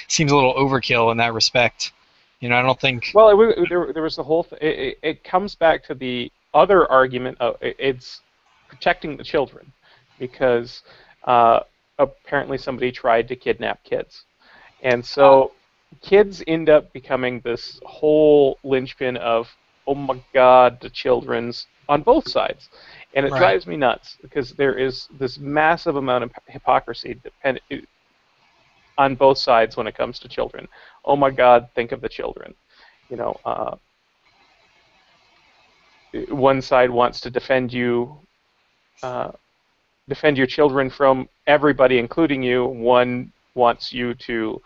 seems a little overkill in that respect. You know, I don't think. Well, there was the whole. It comes back to the other argument of it's protecting the children, because apparently somebody tried to kidnap kids, and so kids end up becoming this whole linchpin of, oh my God, the children's on both sides, and it Right. drives me nuts because there is this massive amount of hypocrisy on both sides when it comes to children. Oh my God, think of the children. You know, one side wants to uh, defend your children from everybody, including you. One wants you to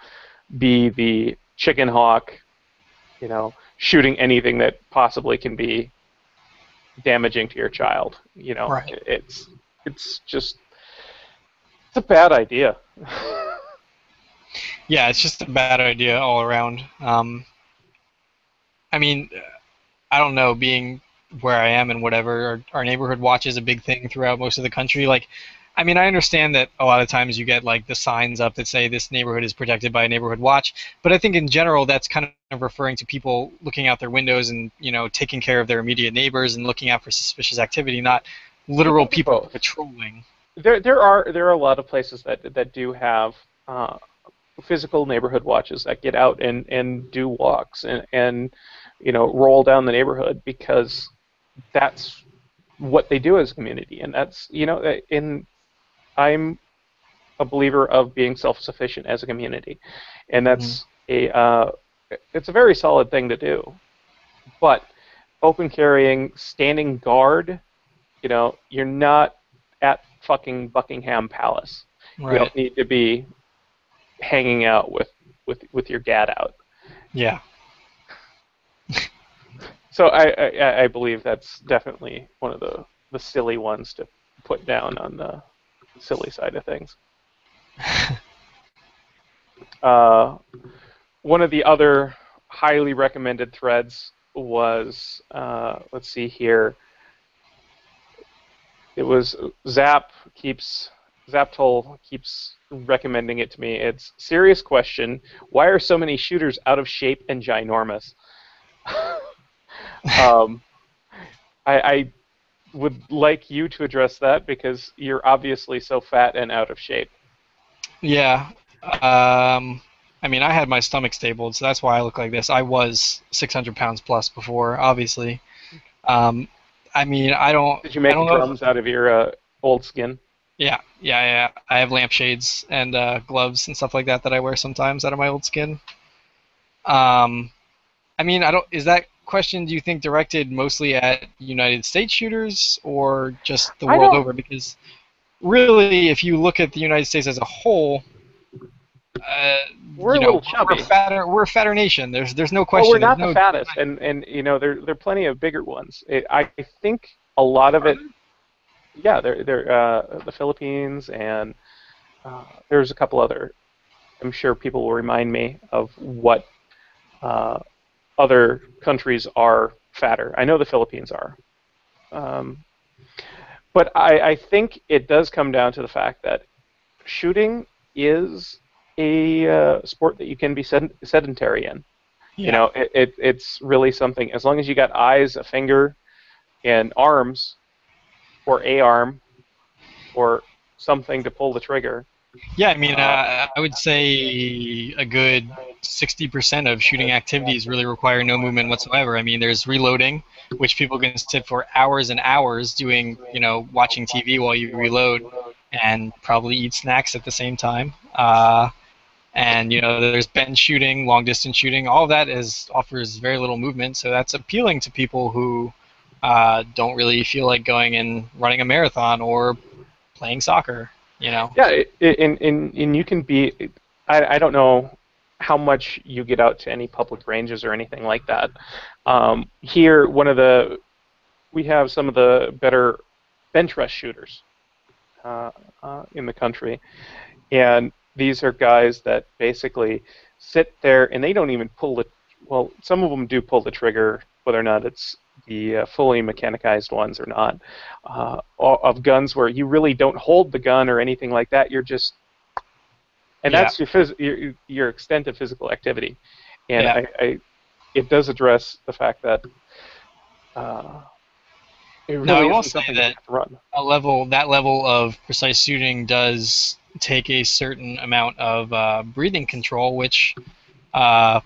be the chicken hawk, shooting anything that possibly can be damaging to your child. Right. it's just it's a bad idea. Yeah, it's just a bad idea all around. I mean, I don't know, being where I am and whatever, our neighborhood watch is a big thing throughout most of the country. Like, I mean, I understand that a lot of times you get like the signs up that say this neighborhood is protected by a neighborhood watch, but I think in general that's kind of referring to people looking out their windows and, taking care of their immediate neighbors and looking out for suspicious activity, not It literal can be people both. patrolling. There are a lot of places that do have physical neighborhood watches that get out and do walks and roll down the neighborhood because that's what they do as a community, and that's in I'm a believer of being self-sufficient as a community, and Hmm. that's it's a very solid thing to do. But open carrying, standing guard, you're not at fucking Buckingham Palace. You Right. don't need to be hanging out with your gat out. Yeah. So I believe that's definitely one of the silly ones to put down on the silly side of things. Uh, One of the other highly recommended threads was let's see here. It was Zaptol keeps recommending it to me. It's serious question. Why are so many shooters out of shape and ginormous? um, I would like you to address that because you're obviously so fat and out of shape. Yeah. Um, I mean, I had my stomach stabled, so that's why I look like this. I was 600 pounds plus before, obviously. Um, I mean, Did you I make don't know if, drums out of your old skin? yeah. I have lampshades and gloves and stuff like that I wear sometimes out of my old skin. Um, I mean, I don't. Is that question, do you think, directed mostly at United States shooters or just the I world don't. over? Because really, if you look at the United States as a whole, uh, We're a little we're a chubby. fatter nation. There's no Well, we're question. There's not the no. fattest, and there are plenty of bigger ones. I think a lot of Are it, there? yeah, they're the Philippines and there's a couple other. I'm sure people will remind me of what uh, other countries are fatter. I know the Philippines are, um, but I think it does come down to the fact that shooting is a sport that you can be sedentary in. Yeah. It's really something. As long as you got eyes, a finger, and arms, or a arm, or something to pull the trigger. Yeah, I mean, Uh, I would say a good 60% of shooting activities really require no movement whatsoever. I mean, there's reloading, which people can sit for hours and hours doing, watching TV while you reload and probably eat snacks at the same time. And there's bench shooting, long distance shooting. All of that offers very little movement, so that's appealing to people who don't really feel like going and running a marathon or playing soccer. You know. yeah, and you can be. I don't know how much you get out to any public ranges or anything like that. Here, we have some of the better bench rest shooters uh, in the country, and these are guys that basically sit there and they don't even pull the. Well, some of them do pull the trigger, whether or not it's the fully mechanized ones or not, of guns where you really don't hold the gun or anything like that. You're just, and Yeah. that's your extent of physical activity, and Yeah. it does address the fact that uh, it Now I really will isn't say something that you that have to run. that level of precise shooting does take a certain amount of breathing control, which uh,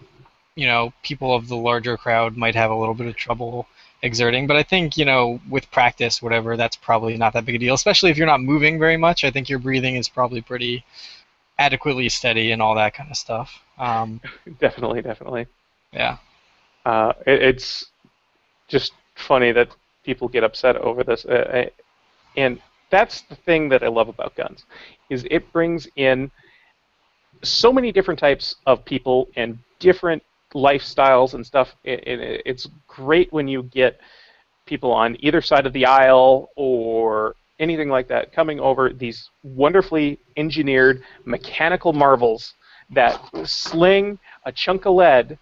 people of the larger crowd might have a little bit of trouble exerting. But I think, with practice, whatever, that's probably not that big a deal. Especially if you're not moving very much. I think your breathing is probably pretty adequately steady and all that kind of stuff. Definitely, definitely. Yeah. It's just funny that people get upset over this. And that's the thing that I love about guns, is it brings in so many different types of people and different lifestyles and stuff. It's great when you get people on either side of the aisle or anything like that, coming over these wonderfully engineered mechanical marvels that sling a chunk of lead,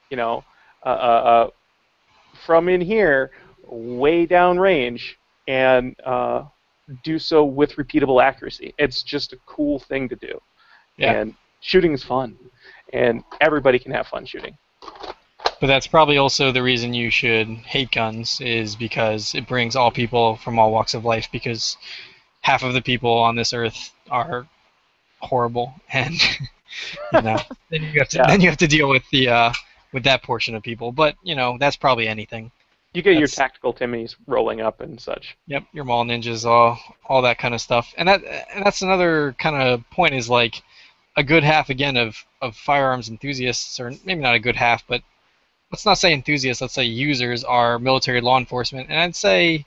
you know, uh, uh, uh, from in here way down range and do so with repeatable accuracy. It's just a cool thing to do. Yeah. And shooting is fun. And everybody can have fun shooting. But that's probably also the reason you should hate guns, is because it brings all people from all walks of life, because half of the people on this earth are horrible, and then you have to Yeah. then you have to deal with that portion of people. But that's probably anything. You get your That's tactical Timmies rolling up and such. Yep, your mall ninjas, all that kind of stuff. And that's another kind of point, is like a good half again of firearms enthusiasts, or maybe not a good half, but let's not say enthusiasts, let's say users, are military law enforcement. And I'd say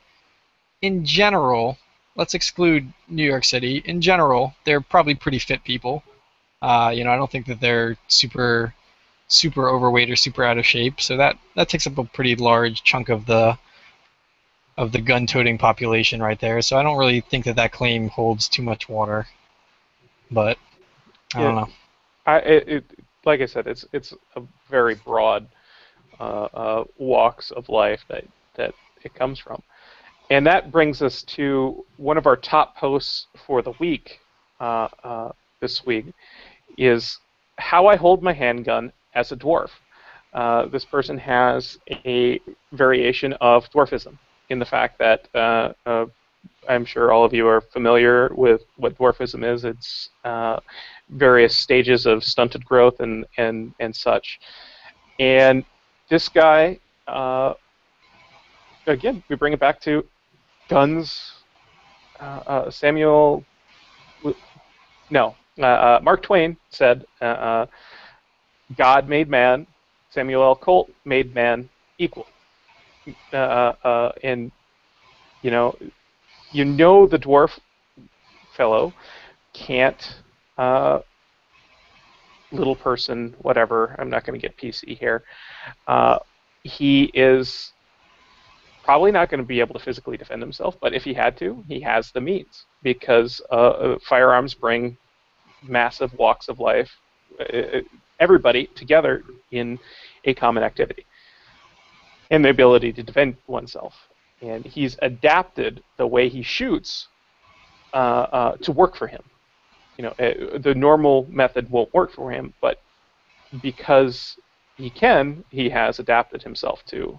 in general, let's exclude New York City, in general, they're probably pretty fit people. I don't think that they're super overweight or super out of shape. So that takes up a pretty large chunk of the gun-toting population right there. So I don't really think that claim holds too much water. But I don't It, know. like I said, it's a very broad walks of life that it comes from. And that brings us to one of our top posts for the week this week, is how I hold my handgun as a dwarf. This person has a variation of dwarfism in the fact that I'm sure all of you are familiar with what dwarfism is. It's various stages of stunted growth and such. And this guy, again, we bring it back to guns. Mark Twain said, God made man, Samuel L. Colt made man equal. And, you know, the dwarf fellow can't, little person, whatever, I'm not going to get PC here, he is probably not going to be able to physically defend himself, but if he had to, he has the means, because firearms bring massive walks of life, everybody together in a common activity, and the ability to defend oneself. And he's adapted the way he shoots to work for him. The normal method won't work for him, but because he has adapted himself to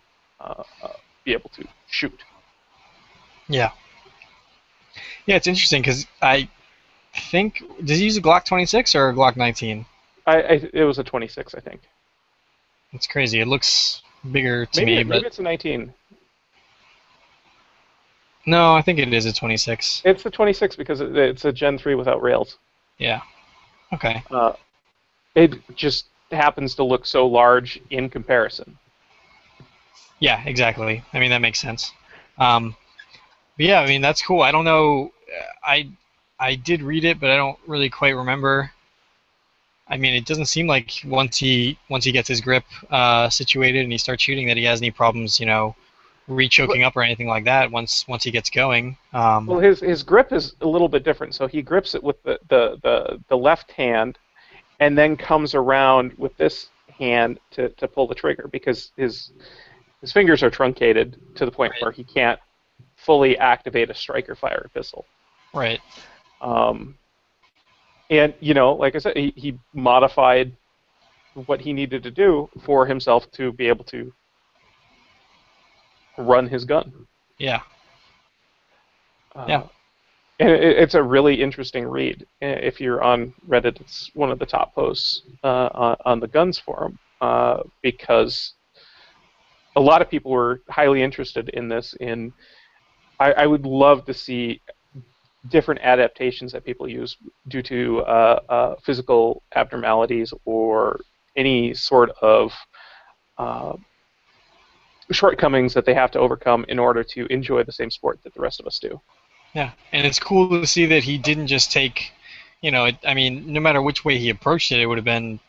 be able to shoot. Yeah. Yeah, it's interesting because I think, did he use a Glock 26 or a Glock 19? It was a 26, I think. It's crazy. It looks bigger to Maybe me, but it's a 19. no, I think it is a 26. It's the 26 because it's a Gen 3 without rails. Yeah. Okay. It just happens to look so large in comparison. Yeah, exactly. I mean, that makes sense. But yeah, I mean, that's cool. I don't know. I did read it, but I don't really quite remember. I mean, it doesn't seem like once he gets his grip situated and he starts shooting, that he has any problems, re-choking up or anything like that once he gets going. Well, his grip is a little bit different. So he grips it with the left hand, and then comes around with this hand to pull the trigger, because his fingers are truncated to the point where he can't fully activate a strike or fire a pistol. Right. And like I said, he modified what he needed to do for himself to be able to run his gun. Yeah. Yeah. And it's a really interesting read. If you're on Reddit, it's one of the top posts on the guns forum, because a lot of people were highly interested in this. I would love to see different adaptations that people use due to physical abnormalities or any sort of shortcomings that they have to overcome in order to enjoy the same sport that the rest of us do. Yeah, and it's cool to see that he didn't just take, I mean, no matter which way he approached it, it would have been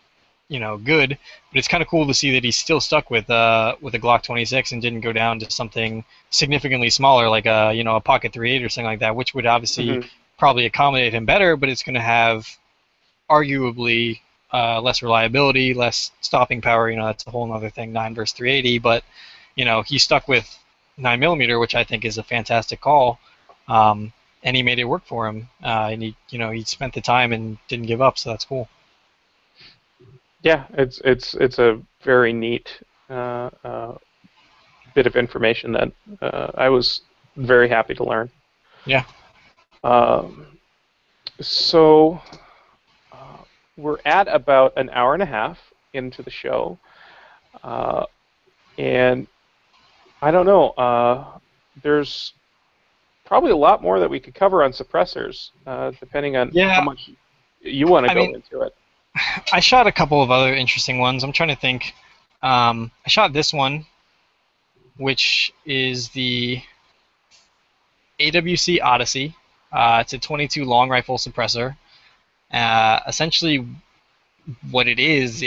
good. But it's kind of cool to see that he's still stuck with a Glock 26 and didn't go down to something significantly smaller, like a Pocket 38 or something like that, which would obviously Hmm. probably accommodate him better, but it's going to have arguably less reliability, less stopping power. That's a whole other thing, 9 versus 380. But he's stuck with 9mm, which I think is a fantastic call. And he made it work for him. And he spent the time and didn't give up, so that's cool. Yeah, it's a very neat uh, uh, bit of information that I was very happy to learn. Yeah. Um, so we're at about an hour and a half into the show, uh, and I don't know. There's probably a lot more that we could cover on suppressors, depending on how Yeah. much you want to I go mean, into it. I shot a couple of other interesting ones. I'm trying to think. I shot this one, which is the AWC Odyssey. It's a 22 long rifle suppressor. Essentially, what it is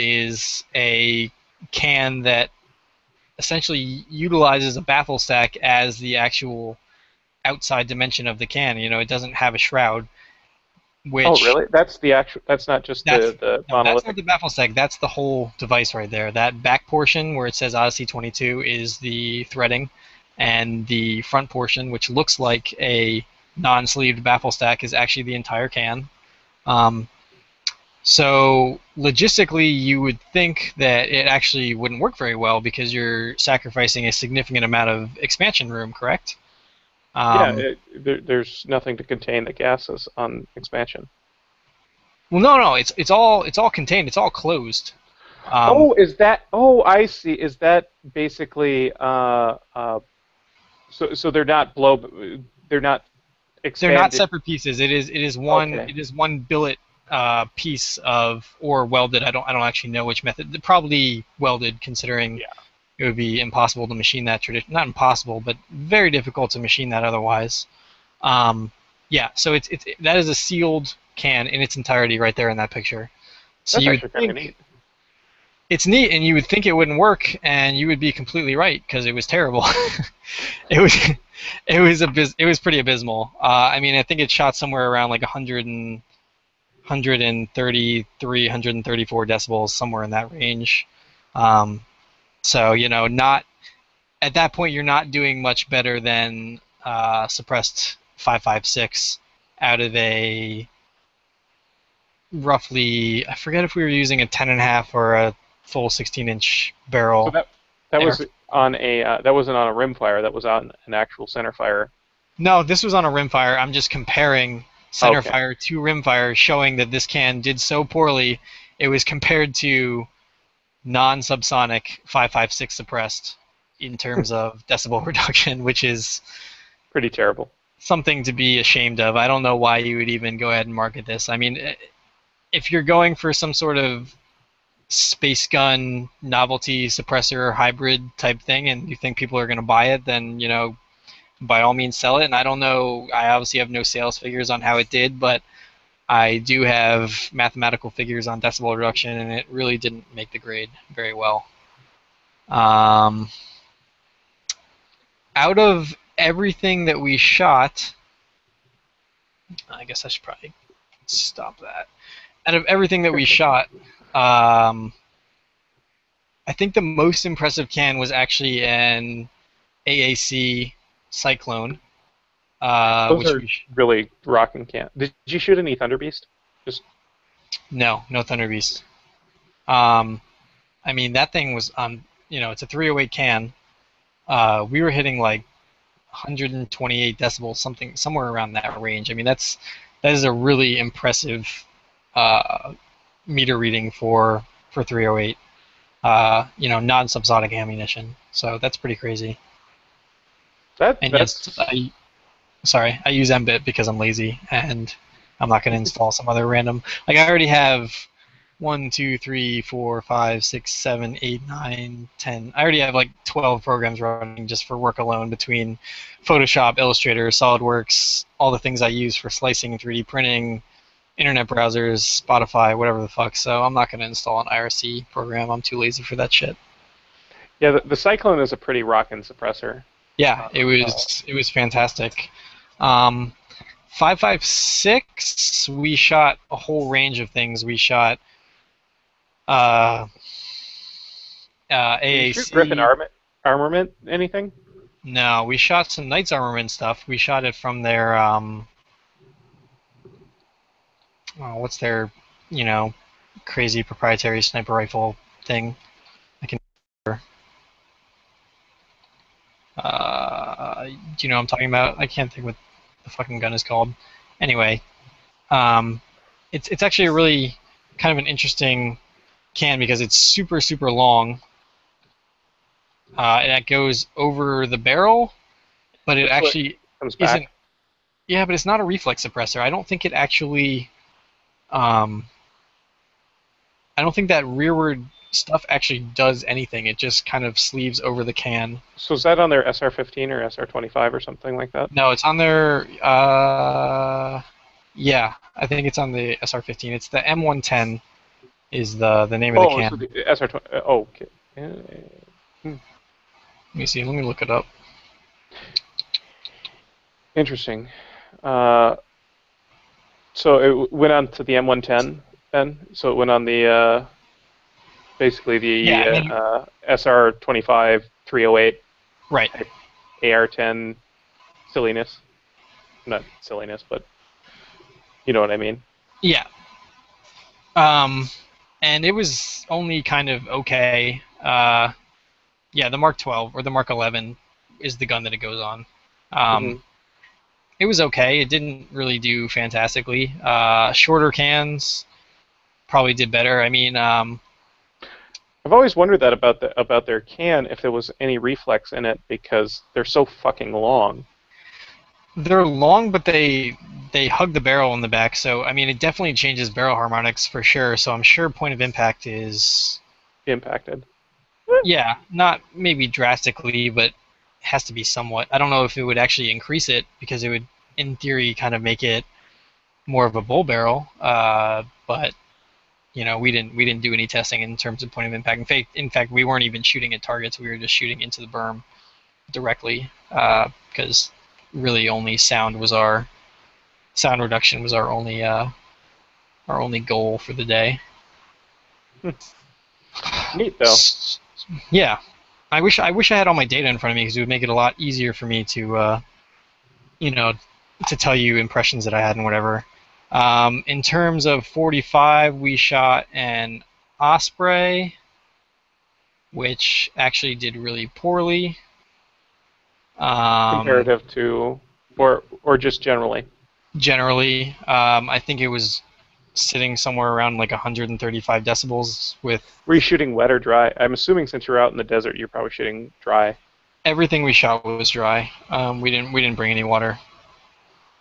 a can that essentially utilizes a baffle stack as the actual outside dimension of the can. It doesn't have a shroud, Oh, which really? That's the actual. That's not just that's the no, that's not monolithic. the baffle stack. That's the whole device right there. That back portion where it says Odyssey 22 is the threading, and the front portion, which looks like a non-sleeved baffle stack, is actually the entire can. Um, So logistically, you would think that it actually wouldn't work very well because you're sacrificing a significant amount of expansion room, correct? Yeah, Um, there's nothing to contain the gases on expansion. well, no, it's all contained. It's all closed. Um, Oh, is that? Oh, I see. Is that basically? So they're not they're not they're not expanded. separate pieces. Okay. It is one billet piece of or welded. I don't actually know which method. Probably welded, considering Yeah. it would be impossible to machine that tradition. Not impossible, but very difficult to machine that otherwise. Um, yeah, so that is a sealed can in its entirety right there in that picture. So That's you would actually kind of think neat. it's neat, and you would think it wouldn't work, and you would be completely right because it was terrible. it was it was pretty abysmal. I mean, I think it shot somewhere around like 133, 134 decibels, somewhere in that range. Um, so not at that point, you're not doing much better than suppressed 5.56 out of a roughly, I forget if we were using a 10.5 or a full 16-inch So barrel that air. was on a that wasn't on a rimfire. That was on an actual center fire. No, this was on a rimfire. I'm just comparing Okay. centerfire to rimfire, showing that this can did so poorly. It was compared to non-subsonic 5.56 suppressed in terms of decibel reduction, which is Pretty terrible. something to be ashamed of. I don't know why you would even go ahead and market this. I mean, if you're going for some sort of space gun novelty suppressor hybrid type thing and you think people are going to buy it, then by all means sell it. And I don't know, I obviously have no sales figures on how it did, but I do have mathematical figures on decibel reduction, and it really didn't make the grade very well. um, Out of everything that we shot, I guess I should probably stop that. Out of everything that we shot, um, I think the most impressive can was actually an AAC Cyclone, Those which are really rocking can. Did you shoot any Thunder Beast? Just no Thunder Beast. Um, I mean, that thing was on, it's a 308 can. We were hitting like 128 decibels, somewhere around that range. I mean, that is a really impressive uh, meter reading for 308. Non-subsonic ammunition. So that's pretty crazy. And yes, that's I use mbit because I'm lazy and I'm not going to install some other random. Like I already have 1, 2, 3, 4, 5, 6, 7, 8, 9, 10. I already have like 12 programs running just for work alone between Photoshop, Illustrator, SolidWorks, all the things I use for slicing and 3D printing, internet browsers, Spotify, whatever the fuck. So I'm not going to install an IRC program. I'm too lazy for that shit. Yeah, the Cyclone is a pretty rockin' suppressor. Yeah, it was fantastic. 556, we shot a whole range of things. We shot uh, Did you shoot Griffin AAC. armament? Anything? No, we shot some Knights Armament stuff. We shot it from their what's their, you know, crazy proprietary sniper rifle thing. I can. Do you know what I'm talking about? I can't think what the fucking gun is called. Anyway, um, it's actually a really kind of an interesting can because it's super super long. And it goes over the barrel, but it Which way actually comes isn't. back? Yeah, but it's not a reflex suppressor. I don't think it actually. Um, I don't think that rearward stuff actually does anything. It just kind of sleeves over the can. So is that on their SR-15 or SR-25 or something like that? No, it's on their. Yeah, I think it's on the SR-15. It's the M110 is the name of the Oh, so can. the SR-20. Oh, okay. Let me see. Let me look it up. Interesting. So it went on to the M110 then. So it went on the basically Yeah, I the mean, SR-25 308 right. AR-10 silliness. Not silliness, but you know what I mean. Yeah. Um, and it was only kind of okay. Yeah, the Mark 12 or the Mark 11 is the gun that it goes on. Hmm. Um, it was okay. It didn't really do fantastically. Shorter cans probably did better. I mean, I've always wondered that about their can, if there was any reflex in it, because they're so fucking long. they're long, but they hug the barrel in the back. So I mean, it definitely changes barrel harmonics for sure. So I'm sure point of impact is, Impacted. yeah, not maybe drastically, but has to be somewhat. I don't know if it would actually increase it because it would, in theory, kind of make it more of a bull barrel. But you know, we didn't do any testing in terms of point of impact. In fact, we weren't even shooting at targets. We were just shooting into the berm directly because really only sound reduction was our only goal for the day. Neat though. Yeah, I wish I had all my data in front of me because it would make it a lot easier for me to you know to tell you impressions that I had and whatever. In terms of 45, we shot an Osprey, which actually did really poorly. Um, Comparative to, or just generally. Generally, I think it was sitting somewhere around like 135 decibels with Were you shooting wet or dry? I'm assuming since you're out in the desert, you're probably shooting dry. everything we shot was dry. We didn't bring any water.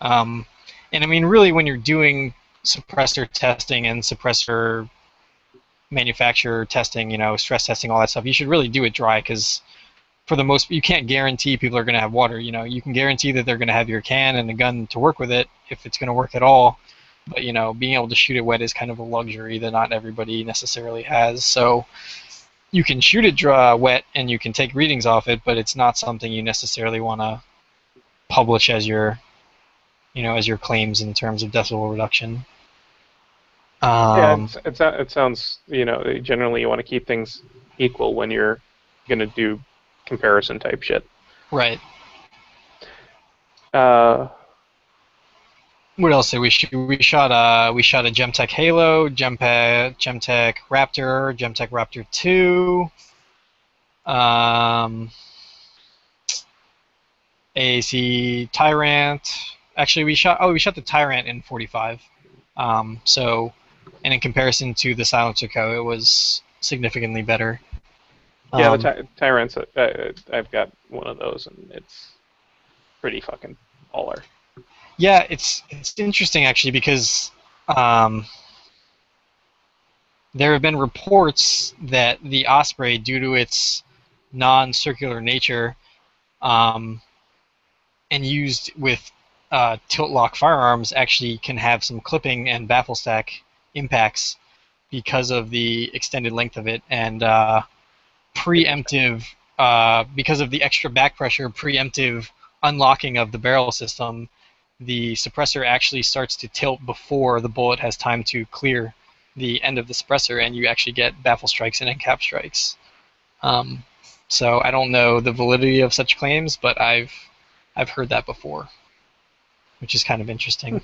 Um, and I mean, really, when you're doing suppressor testing and suppressor manufacturer testing, stress testing, all that stuff, you should really do it dry because for the most, you can't guarantee people are going to have water. You can guarantee that they're going to have your can and a gun to work with it if it's going to work at all. But being able to shoot it wet is kind of a luxury that not everybody necessarily has. So you can shoot it dry, wet, and you can take readings off it, but it's not something you necessarily want to publish as your claims in terms of decibel reduction. Yeah, Um, it sounds, generally you want to keep things equal when you're going to do comparison type shit. right. Uh, What else did we shoot? We shot a Gemtech Halo, Gemtech Raptor, Gemtech Raptor 2, um, AAC Tyrant. Actually, we shot the Tyrant in 45. And in comparison to the Silencer Co, it was significantly better. yeah, the Um, Tyrants, I've got one of those, and it's pretty fucking baller. yeah, it's interesting actually because um, there have been reports that the Osprey, due to its non-circular nature, um, and used with tilt-lock firearms actually can have some clipping and baffle stack impacts because of the extended length of it, and preemptive, because of the extra back pressure, preemptive unlocking of the barrel system, the suppressor actually starts to tilt before the bullet has time to clear the end of the suppressor, and you actually get baffle strikes and end cap strikes. So I don't know the validity of such claims, but I've heard that before, which is kind of interesting.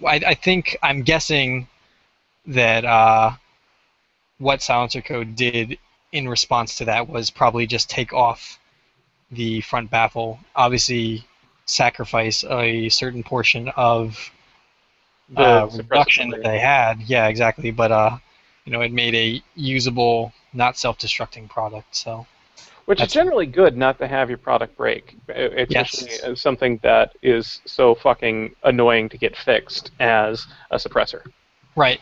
I think I'm guessing that what Silencer Code did in response to that was probably just take off the front baffle, obviously sacrifice a certain portion of The reduction that suppressibility. they had. Yeah, exactly. But it made a usable, not self-destructing product. So Which is that's generally good not to have your product break, especially yes, as something that is so fucking annoying to get fixed as a suppressor. right.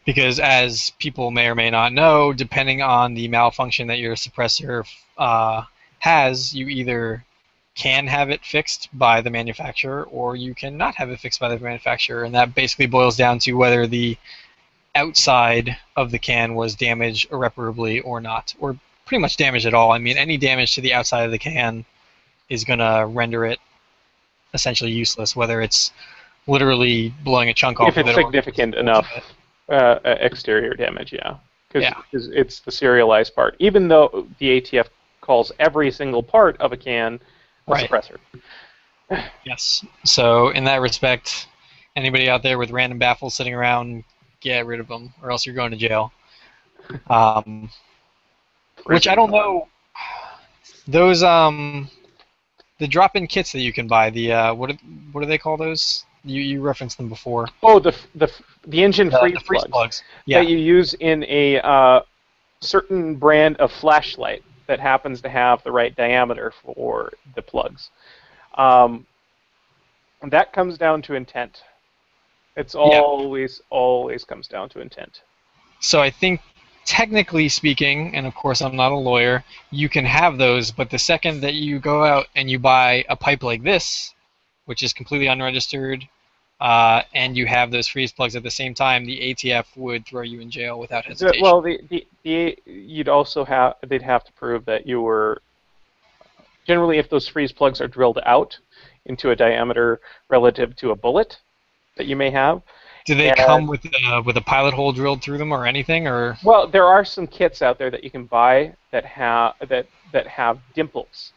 Because as people may or may not know, depending on the malfunction that your suppressor has, you either can have it fixed by the manufacturer or you cannot have it fixed by the manufacturer, and that basically boils down to whether the outside of the can was damaged irreparably or not, or pretty much damaged at all. I mean, any damage to the outside of the can is going to render it essentially useless, whether it's literally blowing a chunk If off of it's it or just significant bolting enough it. exterior damage, yeah. Because Yeah. it's the serialized part. Even though the ATF calls every single part of a can a Right. suppressor. Yes. So in that respect, anybody out there with random baffles sitting around, get rid of them, or else you're going to jail. Um, which I Prison don't time. know. Those the drop-in kits that you can buy. The what do they call those? You referenced them before. Oh, the engine The freeze freeze plugs plugs. that Yeah. you use in a certain brand of flashlight that happens to have the right diameter for the plugs. Um, that comes down to intent. It's Yeah. always comes down to intent. So I think technically speaking, and of course I'm not a lawyer, you can have those, but the second that you go out and you buy a pipe like this, which is completely unregistered, and you have those freeze plugs at the same time, the ATF would throw you in jail without hesitation. Well, you'd also have they'd have to prove that you were generally if those freeze plugs are drilled out into a diameter relative to a bullet that you may have. Do they come And with a pilot hole drilled through them or anything, or well, there are some kits out there that you can buy that have dimples,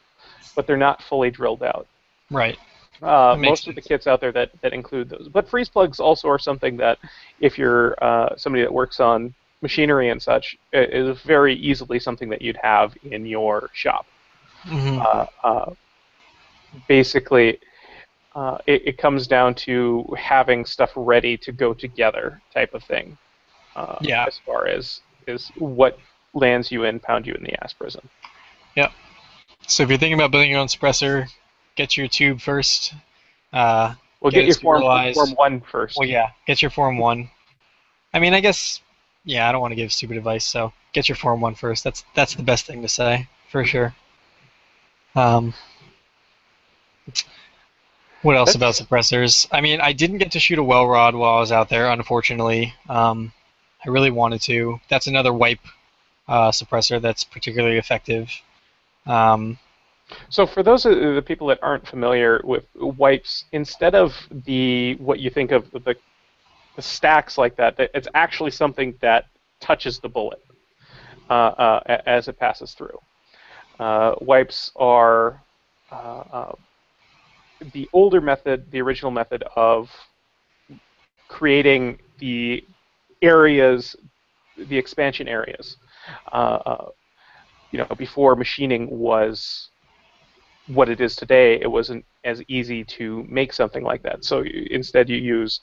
but they're not fully drilled out. right? That makes Most of the sense. kits out there that include those, but freeze plugs also are something that, if you're somebody that works on machinery and such, is very easily something that you'd have in your shop. Hmm. Uh, uh, Basically, it comes down to having stuff ready to go together, type of thing. Yeah. As far as is what lands you in, pound you in the ass prison. Yep. So if you're thinking about building your own suppressor, get your tube first. Uh, Well, get get it your form sterilized. one Well, first. yeah, get your Form 1. I mean, I guess, yeah, I don't want to give stupid advice, so get your Form 1 first. That's the best thing to say, for sure. Um, what else about That's suppressors? I mean, I didn't get to shoot a well rod while I was out there, unfortunately. I really wanted to. That's another wipe suppressor that's particularly effective. Um, So for those of the people that aren't familiar with wipes, instead of the what you think of the stacks like that, it's actually something that touches the bullet as it passes through. Wipes are the older method, the original method of creating the areas, the expansion areas. Uh, uh, before machining was what it is today, it wasn't as easy to make something like that. So instead, you use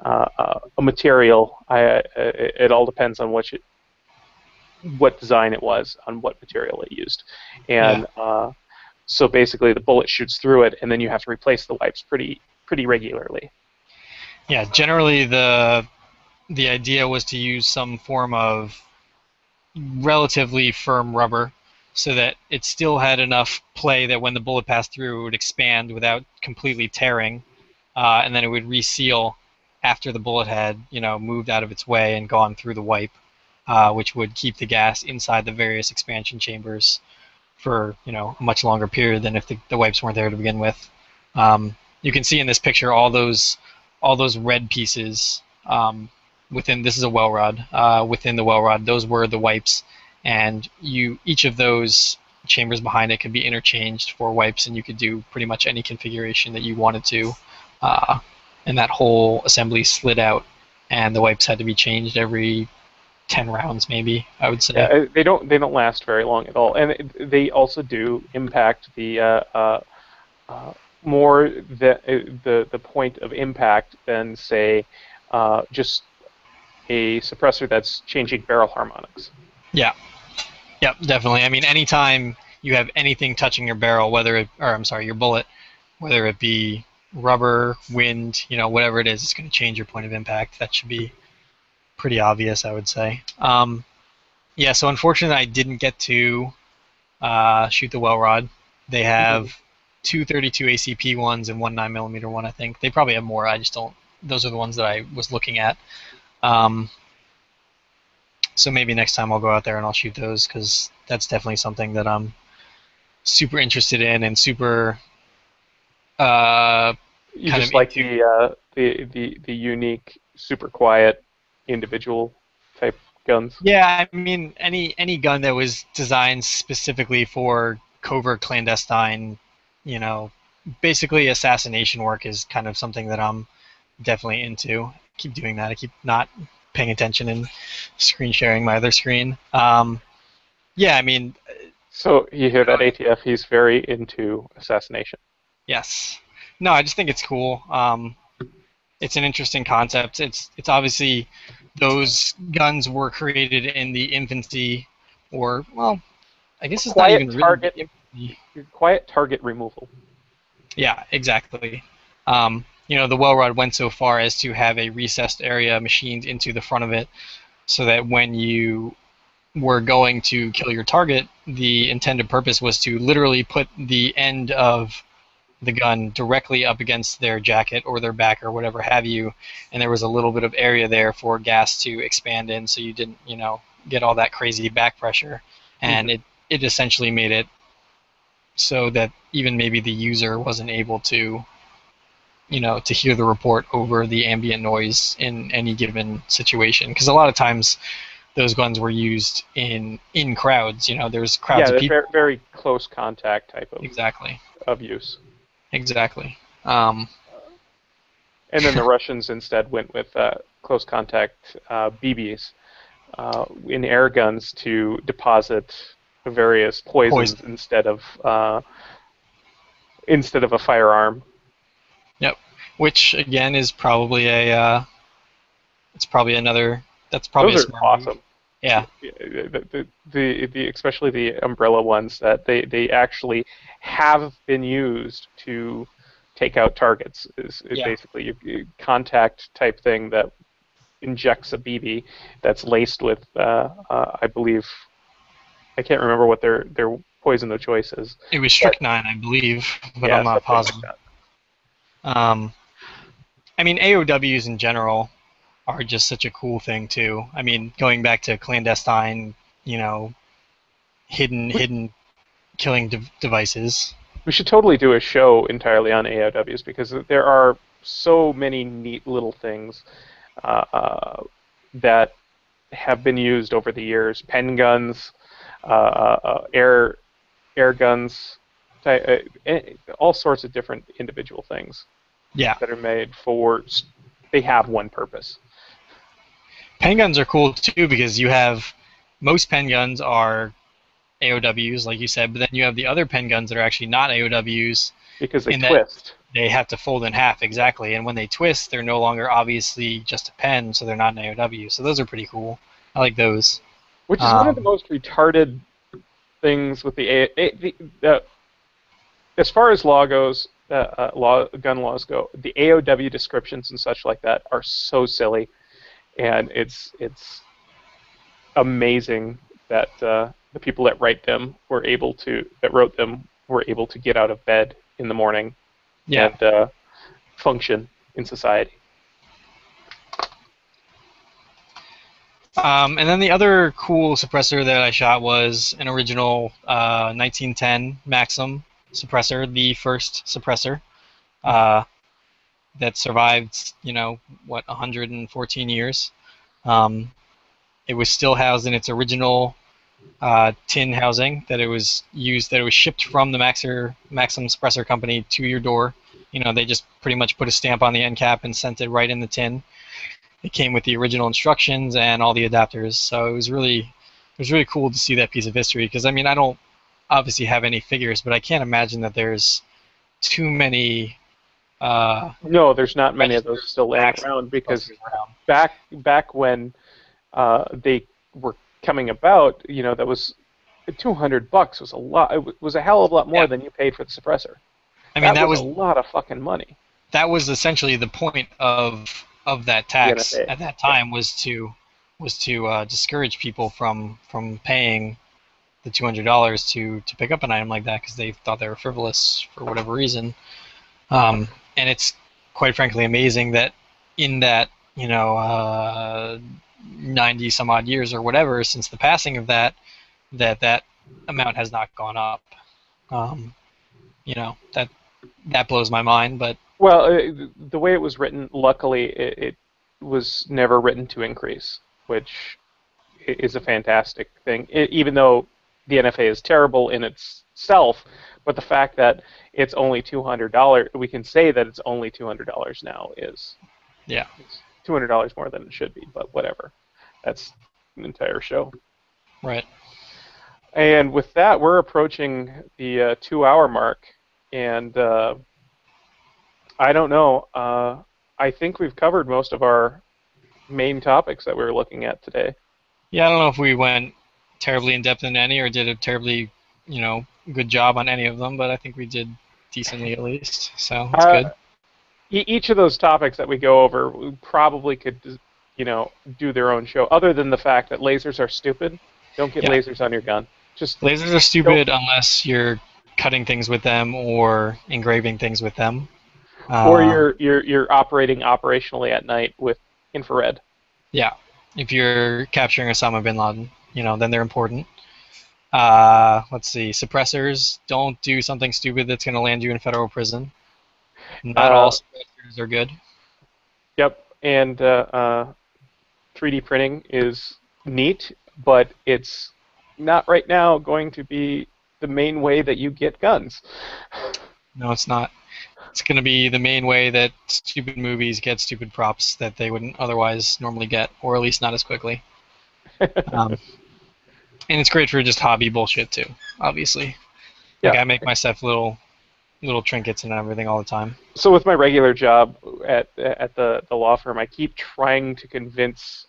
a material. It all depends on what design it was, on what material it used, yeah, and so basically the bullet shoots through it, and then you have to replace the wipes pretty regularly. yeah. Generally, the idea was to use some form of relatively firm rubber. so that it still had enough play that when the bullet passed through, it would expand without completely tearing, and then it would reseal after the bullet had, moved out of its way and gone through the wipe, which would keep the gas inside the various expansion chambers for, a much longer period than if the wipes weren't there to begin with. You can see in this picture all those red pieces within. This is a well rod. Within the well rod, those were the wipes, and each of those chambers behind it could be interchanged for wipes, and you could do pretty much any configuration that you wanted to. And that whole assembly slid out, and the wipes had to be changed every 10 rounds, maybe, I would say. Yeah, they don't last very long at all, and they also do impact the more the point of impact than, say, just a suppressor that's changing barrel harmonics. Yeah. Yep, definitely. I mean, anytime you have anything touching your barrel, your bullet, whether it be rubber, wind, whatever it is, it's going to change your point of impact. That should be pretty obvious, I would say. Yeah, so unfortunately, I didn't get to shoot the well rod. They have two 32 ACP ones and one 9mm one, I think. They probably have more. I just don't. Those are the ones that I was looking at. So maybe next time I'll go out there and I'll shoot those, because that's definitely something that I'm super interested in and super You just like the unique, super quiet, individual type guns. Yeah, I mean, any gun that was designed specifically for covert clandestine, basically assassination work is kind of something that I'm definitely into. I keep doing that. I keep not paying attention and screen sharing my other screen. Yeah, I mean. So you hear that, ATF? He's very into assassination. Yes. No, I just think it's cool. It's an interesting concept. It's obviously those guns were created in the infancy, or, well, I guess it's quiet not even target, really quiet target removal. Yeah, exactly. The well rod went so far as to have a recessed area machined into the front of it, so that when you were going to kill your target, the intended purpose was to literally put the end of the gun directly up against their jacket or their back or whatever have you, and there was a little bit of area there for gas to expand in, so you didn't, get all that crazy back pressure, and it essentially made it so that even maybe the user wasn't able to, to hear the report over the ambient noise in any given situation, because a lot of times those guns were used in crowds. There's crowds of people. Yeah, very close contact type of of use. Exactly. And then the Russians instead went with close contact BBs in air guns to deposit various poisons instead of a firearm. Yep. Which again is probably it's probably another. That's probably those a smart are awesome. Move. Yeah. The especially the umbrella ones that they actually have been used to take out targets is basically a contact type thing that injects a BB that's laced with I believe, I can't remember what their poison of choice is. It was strychnine, I believe, but I'm not positive. I mean, AOWs in general are just such a cool thing too. I mean, going back to clandestine, hidden killing devices. We should totally do a show entirely on AOWs, because there are so many neat little things that have been used over the years. Pen guns, air guns, all sorts of different individual things. Yeah. That are made for. They have one purpose. Pen guns are cool too, because you have most pen guns are AOWs, like you said, but then you have the other pen guns that are actually not AOWs. Because they twist. They have to fold in half, exactly. And when they twist, they're no longer obviously just a pen, so they're not an AOW. So those are pretty cool. I like those. Which is one of the most retarded things with as far as law goes, gun laws go, the AOW descriptions and such like that are so silly, and it's amazing that the people that wrote them were able to get out of bed in the morning Yeah. and function in society. And then the other cool suppressor that I shot was an original 1910 Maxim suppressor, the first suppressor that survived, 114 years. It was still housed in its original tin housing that it was shipped from the Maxim suppressor company to your door. They just pretty much put a stamp on the end cap and sent it right in the tin. It came with the original instructions and all the adapters, so it was really cool to see that piece of history. Because I don't obviously have any figures, but I can't imagine that there's too many. No, there's not many of those still laying around, because back when they were coming about, that was $200 was a lot. It was a hell of a lot more than you paid for the suppressor. That was a lot of fucking money. That was essentially the point of that tax at that time, was to discourage people from paying the $200 to pick up an item like that, because they thought they were frivolous for whatever reason. And it's quite frankly amazing that in that 90 some odd years or whatever since the passing of that amount has not gone up. That blows my mind, but. Well, the way it was written, luckily, it was never written to increase, which is a fantastic thing. Even though the NFA is terrible in itself, but the fact that it's only $200, we can say that it's only $200 now is it's $200 more than it should be, but whatever. That's an entire show. Right. And with that, we're approaching the 2-hour mark, and I don't know. I think we've covered most of our main topics that we were looking at today. Yeah, I don't know if we went terribly in depth in any or did a terribly, good job on any of them, but I think we did decently at least. So it's good. Each of those topics that we go over, we probably could, do their own show. Other than the fact that lasers are stupid, don't get lasers on your gun. Just lasers are stupid unless you're cutting things with them or engraving things with them. Or you're operating operationally at night with infrared. Yeah, if you're capturing Osama bin Laden, then they're important. Let's see, suppressors, don't do something stupid that's going to land you in federal prison. Not all suppressors are good. Yep, and 3D printing is neat, but it's not right now going to be the main way that you get guns. No, it's not. It's going to be the main way that stupid movies get stupid props that they wouldn't otherwise normally get, or at least not as quickly. And it's great for just hobby bullshit too, obviously. Like I make myself little trinkets and everything all the time. So with my regular job at the law firm, I keep trying to convince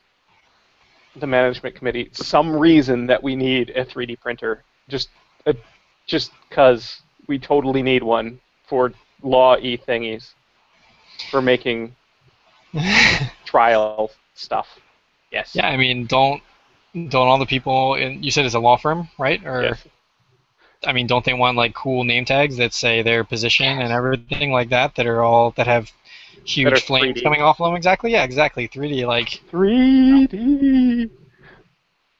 the management committee some reason that we need a 3D printer, just because we totally need one for law-y thingies, for making trial stuff. Yes. Yeah, don't all the people you said it's a law firm, right? Or yes. Don't they want like cool name tags that say their position and everything like that that have huge flames 3D. coming off of them? Exactly. Yeah, exactly. 3D, like 3D.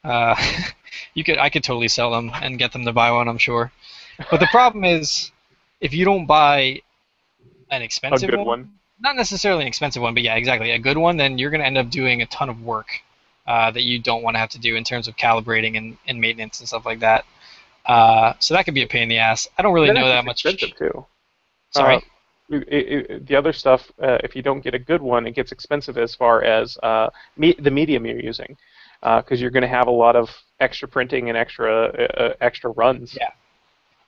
I could totally sell them and get them to buy one, I'm sure. But the problem is, if you don't buy an expensive one, not necessarily an expensive one, but yeah, exactly, a good one, then you're going to end up doing a ton of work that you don't want to have to do in terms of calibrating and maintenance and stuff like that. So that could be a pain in the ass. I don't really know that much. Expensive too. Sorry? The other stuff, if you don't get a good one, it gets expensive as far as the medium you're using, because you're going to have a lot of extra printing and extra runs. Yeah.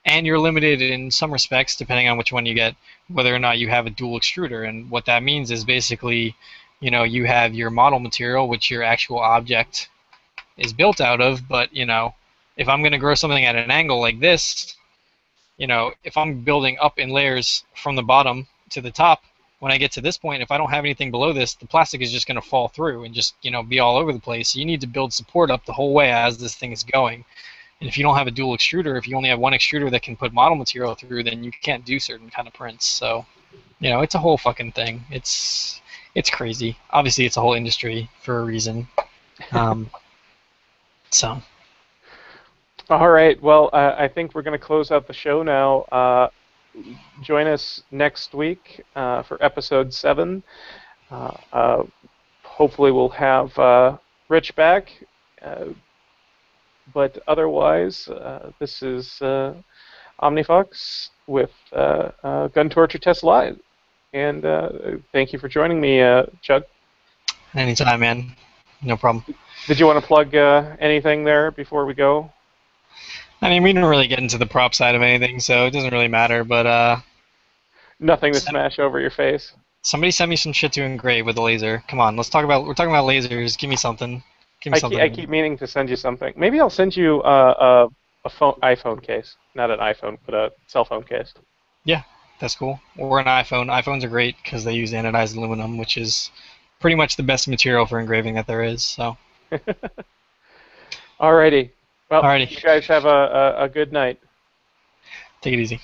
And you're limited in some respects, depending on which one you get, whether or not you have a dual extruder. And what that means is basically, you have your model material, which your actual object is built out of, but, if I'm going to grow something at an angle like this, if I'm building up in layers from the bottom to the top, when I get to this point, if I don't have anything below this, the plastic is just going to fall through and just, be all over the place. So you need to build support up the whole way as this thing is going. And if you don't have a dual extruder, if you only have one extruder that can put model material through, then you can't do certain kind of prints. So, it's a whole fucking thing. It's crazy. Obviously, it's a whole industry for a reason. Um, so. All right. Well, I think we're going to close out the show now. Join us next week for episode 7. Hopefully, we'll have Rich back. But otherwise, this is OmniFox with Gun Torture Test Live. And thank you for joining me, Chug. Anytime, man. No problem. Did you want to plug anything there before we go? I mean, we didn't really get into the prop side of anything, so it doesn't really matter, but Nothing to smash over your face. Somebody sent me some shit to engrave with a laser. Come on, we're talking about lasers. Give me something. Give me something. I keep meaning to send you something. Maybe I'll send you a iPhone case. Not an iPhone, but a cell phone case. Yeah, that's cool. Or an iPhone. iPhones are great because they use anodized aluminum, which is pretty much the best material for engraving that there is. So. Alrighty. Well, Alrighty. you guys have a good night. Take it easy.